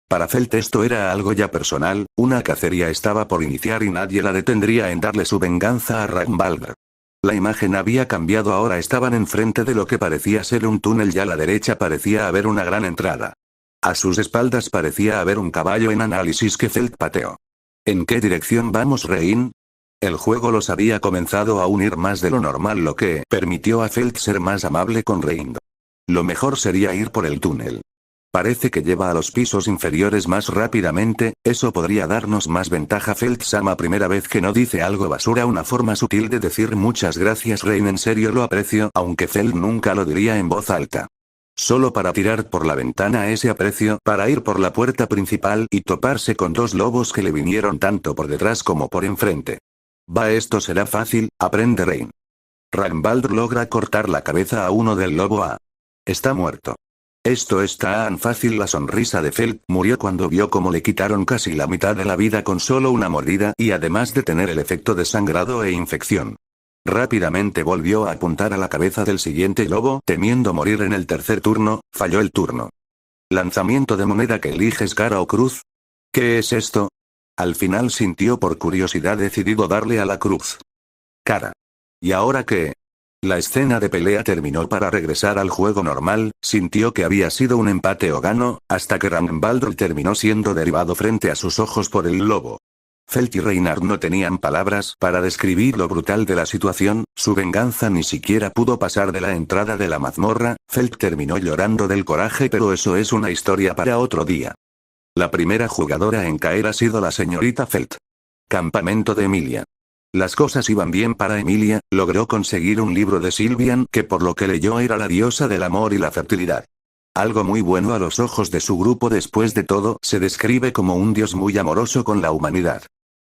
Para Felt esto era algo ya personal, una cacería estaba por iniciar y nadie la detendría en darle su venganza a Ragnvaldr. La imagen había cambiado, ahora estaban enfrente de lo que parecía ser un túnel y a la derecha parecía haber una gran entrada. A sus espaldas parecía haber un caballo en análisis que Felt pateó. ¿En qué dirección vamos, Rein? El juego los había comenzado a unir más de lo normal, lo que permitió a Felt ser más amable con Rein. Lo mejor sería ir por el túnel. Parece que lleva a los pisos inferiores más rápidamente, eso podría darnos más ventaja. Felt-sama, primera vez que no dice algo basura, una forma sutil de decir muchas gracias, Rein, en serio lo aprecio, aunque Felt nunca lo diría en voz alta. Solo para tirar por la ventana ese aprecio, para ir por la puerta principal y toparse con dos lobos que le vinieron tanto por detrás como por enfrente. Va, esto será fácil, aprende, Rein. Ragnvaldr logra cortar la cabeza a uno del lobo. Está muerto. Esto es tan fácil. La sonrisa de Felt murió cuando vio cómo le quitaron casi la mitad de la vida con solo una mordida y además de tener el efecto de sangrado e infección. Rápidamente volvió a apuntar a la cabeza del siguiente lobo, temiendo morir en el tercer turno. Falló el turno. Lanzamiento de moneda, que eliges, cara o cruz. ¿Qué es esto? Al final sintió por curiosidad decidido darle a la cruz. Cara. ¿Y ahora qué? La escena de pelea terminó para regresar al juego normal, sintió que había sido un empate o gano, hasta que Ragnvaldr terminó siendo derribado frente a sus ojos por el lobo. Felt y Reynard no tenían palabras para describir lo brutal de la situación, su venganza ni siquiera pudo pasar de la entrada de la mazmorra. Felt terminó llorando del coraje, pero eso es una historia para otro día. La primera jugadora en caer ha sido la señorita Felt. Campamento de Emilia. Las cosas iban bien para Emilia, logró conseguir un libro de Sylvian que por lo que leyó era la diosa del amor y la fertilidad. Algo muy bueno a los ojos de su grupo, después de todo, se describe como un dios muy amoroso con la humanidad.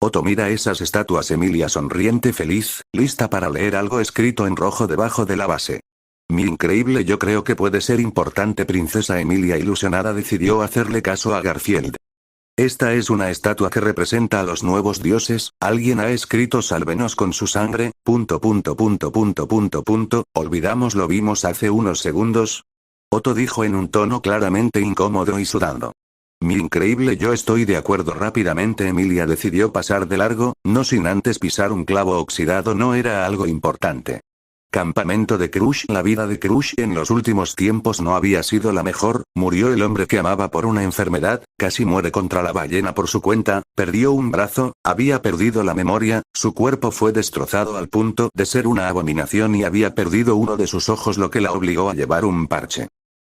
Otto, mira esas estatuas. Emilia sonriente, feliz, lista para leer algo escrito en rojo debajo de la base. Mi increíble, yo creo que puede ser importante. Princesa Emilia ilusionada decidió hacerle caso a Garfield. Esta es una estatua que representa a los nuevos dioses, alguien ha escrito sálvenos con su sangre, ... Olvidamos, lo vimos hace unos segundos. Otto dijo en un tono claramente incómodo y sudando. Mi increíble, yo estoy de acuerdo. Rápidamente Emilia decidió pasar de largo, no sin antes pisar un clavo oxidado. No era algo importante. Campamento de Crush. La vida de Crush en los últimos tiempos no había sido la mejor. Murió el hombre que amaba por una enfermedad, casi muere contra la ballena por su cuenta, perdió un brazo, había perdido la memoria, su cuerpo fue destrozado al punto de ser una abominación y había perdido uno de sus ojos, lo que la obligó a llevar un parche.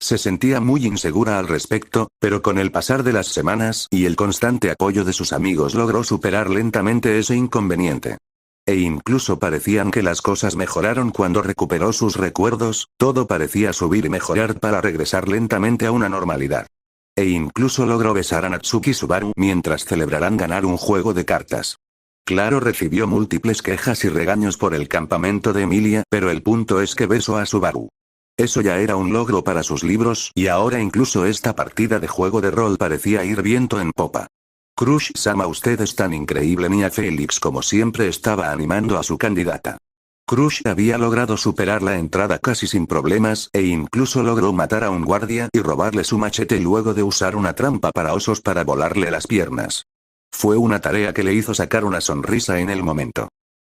Se sentía muy insegura al respecto, pero con el pasar de las semanas y el constante apoyo de sus amigos logró superar lentamente ese inconveniente. E incluso parecían que las cosas mejoraron cuando recuperó sus recuerdos, todo parecía subir y mejorar para regresar lentamente a una normalidad. E incluso logró besar a Natsuki Subaru mientras celebrarán ganar un juego de cartas. Claro, recibió múltiples quejas y regaños por el campamento de Emilia, pero el punto es que besó a Subaru. Eso ya era un logro para sus libros, y ahora incluso esta partida de juego de rol parecía ir viento en popa. Crush-sama, usted es tan increíble. Nia Félix como siempre estaba animando a su candidata. Crush había logrado superar la entrada casi sin problemas, e incluso logró matar a un guardia y robarle su machete luego de usar una trampa para osos para volarle las piernas. Fue una tarea que le hizo sacar una sonrisa en el momento.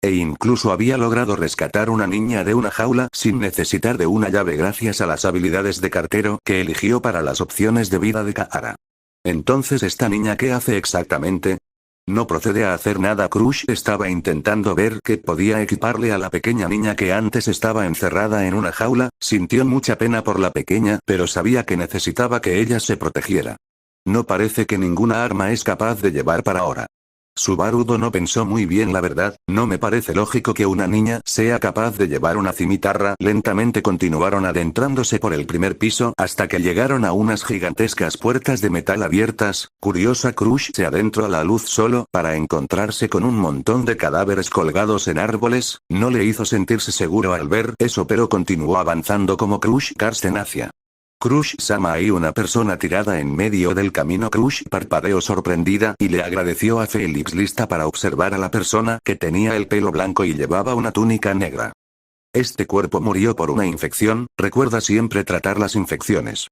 E incluso había logrado rescatar una niña de una jaula sin necesitar de una llave gracias a las habilidades de cartero que eligió para las opciones de vida de Kaara. Entonces, ¿esta niña qué hace exactamente? No procede a hacer nada. Crush estaba intentando ver qué podía equiparle a la pequeña niña que antes estaba encerrada en una jaula, sintió mucha pena por la pequeña, pero sabía que necesitaba que ella se protegiera. No parece que ninguna arma es capaz de llevar para ahora. Subaru no pensó muy bien, la verdad, no me parece lógico que una niña sea capaz de llevar una cimitarra. Lentamente continuaron adentrándose por el primer piso hasta que llegaron a unas gigantescas puertas de metal abiertas. Curiosa, Crush se adentró a la luz solo para encontrarse con un montón de cadáveres colgados en árboles. No le hizo sentirse seguro al ver eso, pero continuó avanzando como Crush Karsten hacia Crush-sama. Hay una persona tirada en medio del camino. Crush parpadeó sorprendida y le agradeció a Félix, lista para observar a la persona que tenía el pelo blanco y llevaba una túnica negra. Este cuerpo murió por una infección, recuerda siempre tratar las infecciones.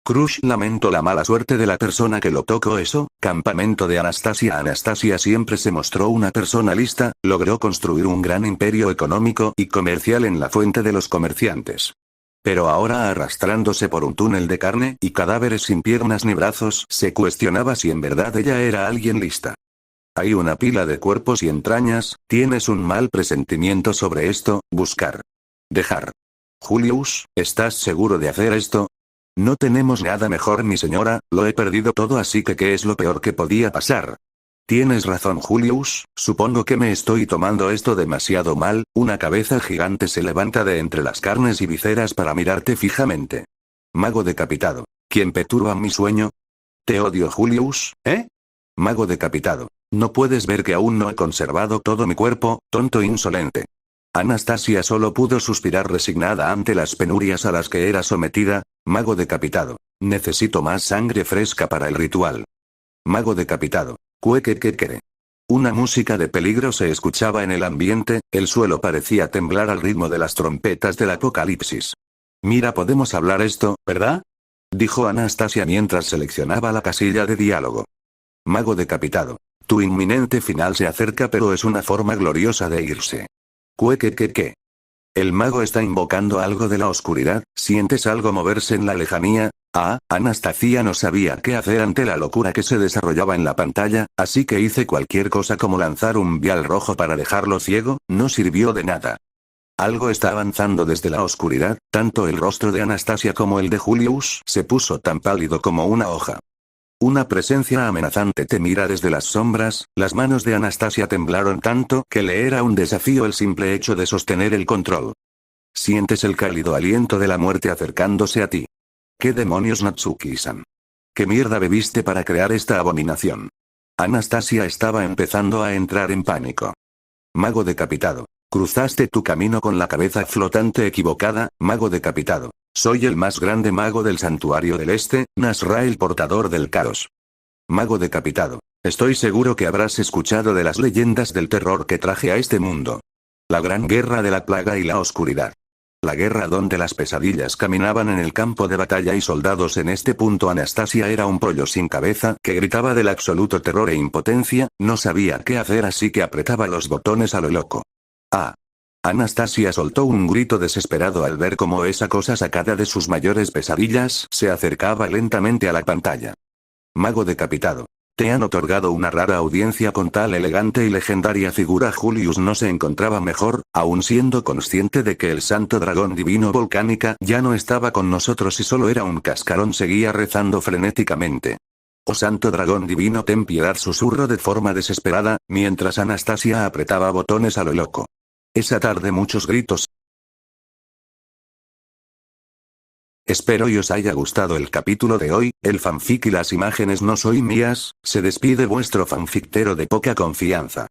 Crush lamentó la mala suerte de la persona que lo tocó. Eso, campamento de Anastasia. Anastasia siempre se mostró una persona lista, logró construir un gran imperio económico y comercial en la fuente de los comerciantes. Pero ahora, arrastrándose por un túnel de carne y cadáveres sin piernas ni brazos, se cuestionaba si en verdad ella era alguien lista. Hay una pila de cuerpos y entrañas, ¿tienes un mal presentimiento sobre esto? Buscar. Dejar. Julius, ¿estás seguro de hacer esto? No tenemos nada mejor, mi señora, lo he perdido todo, así que ¿qué es lo peor que podía pasar? Tienes razón, Julius, supongo que me estoy tomando esto demasiado mal. Una cabeza gigante se levanta de entre las carnes y viseras para mirarte fijamente. Mago decapitado. ¿Quién perturba mi sueño? Te odio, Julius, ¿eh? Mago decapitado. ¿No puedes ver que aún no he conservado todo mi cuerpo, tonto insolente? Anastasia solo pudo suspirar resignada ante las penurias a las que era sometida. Mago decapitado. Necesito más sangre fresca para el ritual. Mago decapitado. Cuequequequere. Una música de peligro se escuchaba en el ambiente, el suelo parecía temblar al ritmo de las trompetas del apocalipsis. Mira, podemos hablar esto, ¿verdad? Dijo Anastasia mientras seleccionaba la casilla de diálogo. Mago decapitado. Tu inminente final se acerca, pero es una forma gloriosa de irse. Cuequequeque. El mago está invocando algo de la oscuridad. ¿Sientes algo moverse en la lejanía? Anastasia no sabía qué hacer ante la locura que se desarrollaba en la pantalla, así que hice cualquier cosa como lanzar un vial rojo para dejarlo ciego. No sirvió de nada. Algo está avanzando desde la oscuridad. Tanto el rostro de Anastasia como el de Julius se puso tan pálido como una hoja. Una presencia amenazante te mira desde las sombras. Las manos de Anastasia temblaron tanto que le era un desafío el simple hecho de sostener el control. Sientes el cálido aliento de la muerte acercándose a ti. ¿Qué demonios, Natsuki-san? ¿Qué mierda bebiste para crear esta abominación? Anastasia estaba empezando a entrar en pánico. Mago decapitado. Cruzaste tu camino con la cabeza flotante equivocada, mago decapitado. Soy el más grande mago del santuario del este, Nasra, el portador del caos. Mago decapitado. Estoy seguro que habrás escuchado de las leyendas del terror que traje a este mundo. La gran guerra de la plaga y la oscuridad. La guerra donde las pesadillas caminaban en el campo de batalla y soldados. En este punto Anastasia era un pollo sin cabeza que gritaba del absoluto terror e impotencia, no sabía qué hacer así que apretaba los botones a lo loco. ¡Ah! Anastasia soltó un grito desesperado al ver cómo esa cosa sacada de sus mayores pesadillas se acercaba lentamente a la pantalla. Mago decapitado. Te han otorgado una rara audiencia con tal elegante y legendaria figura. Julius no se encontraba mejor, aun siendo consciente de que el santo dragón divino Volcánica ya no estaba con nosotros y solo era un cascarón. Seguía rezando frenéticamente. Oh santo dragón divino, ten piedad, susurró de forma desesperada, mientras Anastasia apretaba botones a lo loco. Esa tarde muchos gritos. Espero y os haya gustado el capítulo de hoy. El fanfic y las imágenes no soy mías. Se despide vuestro fanfictero de poca confianza.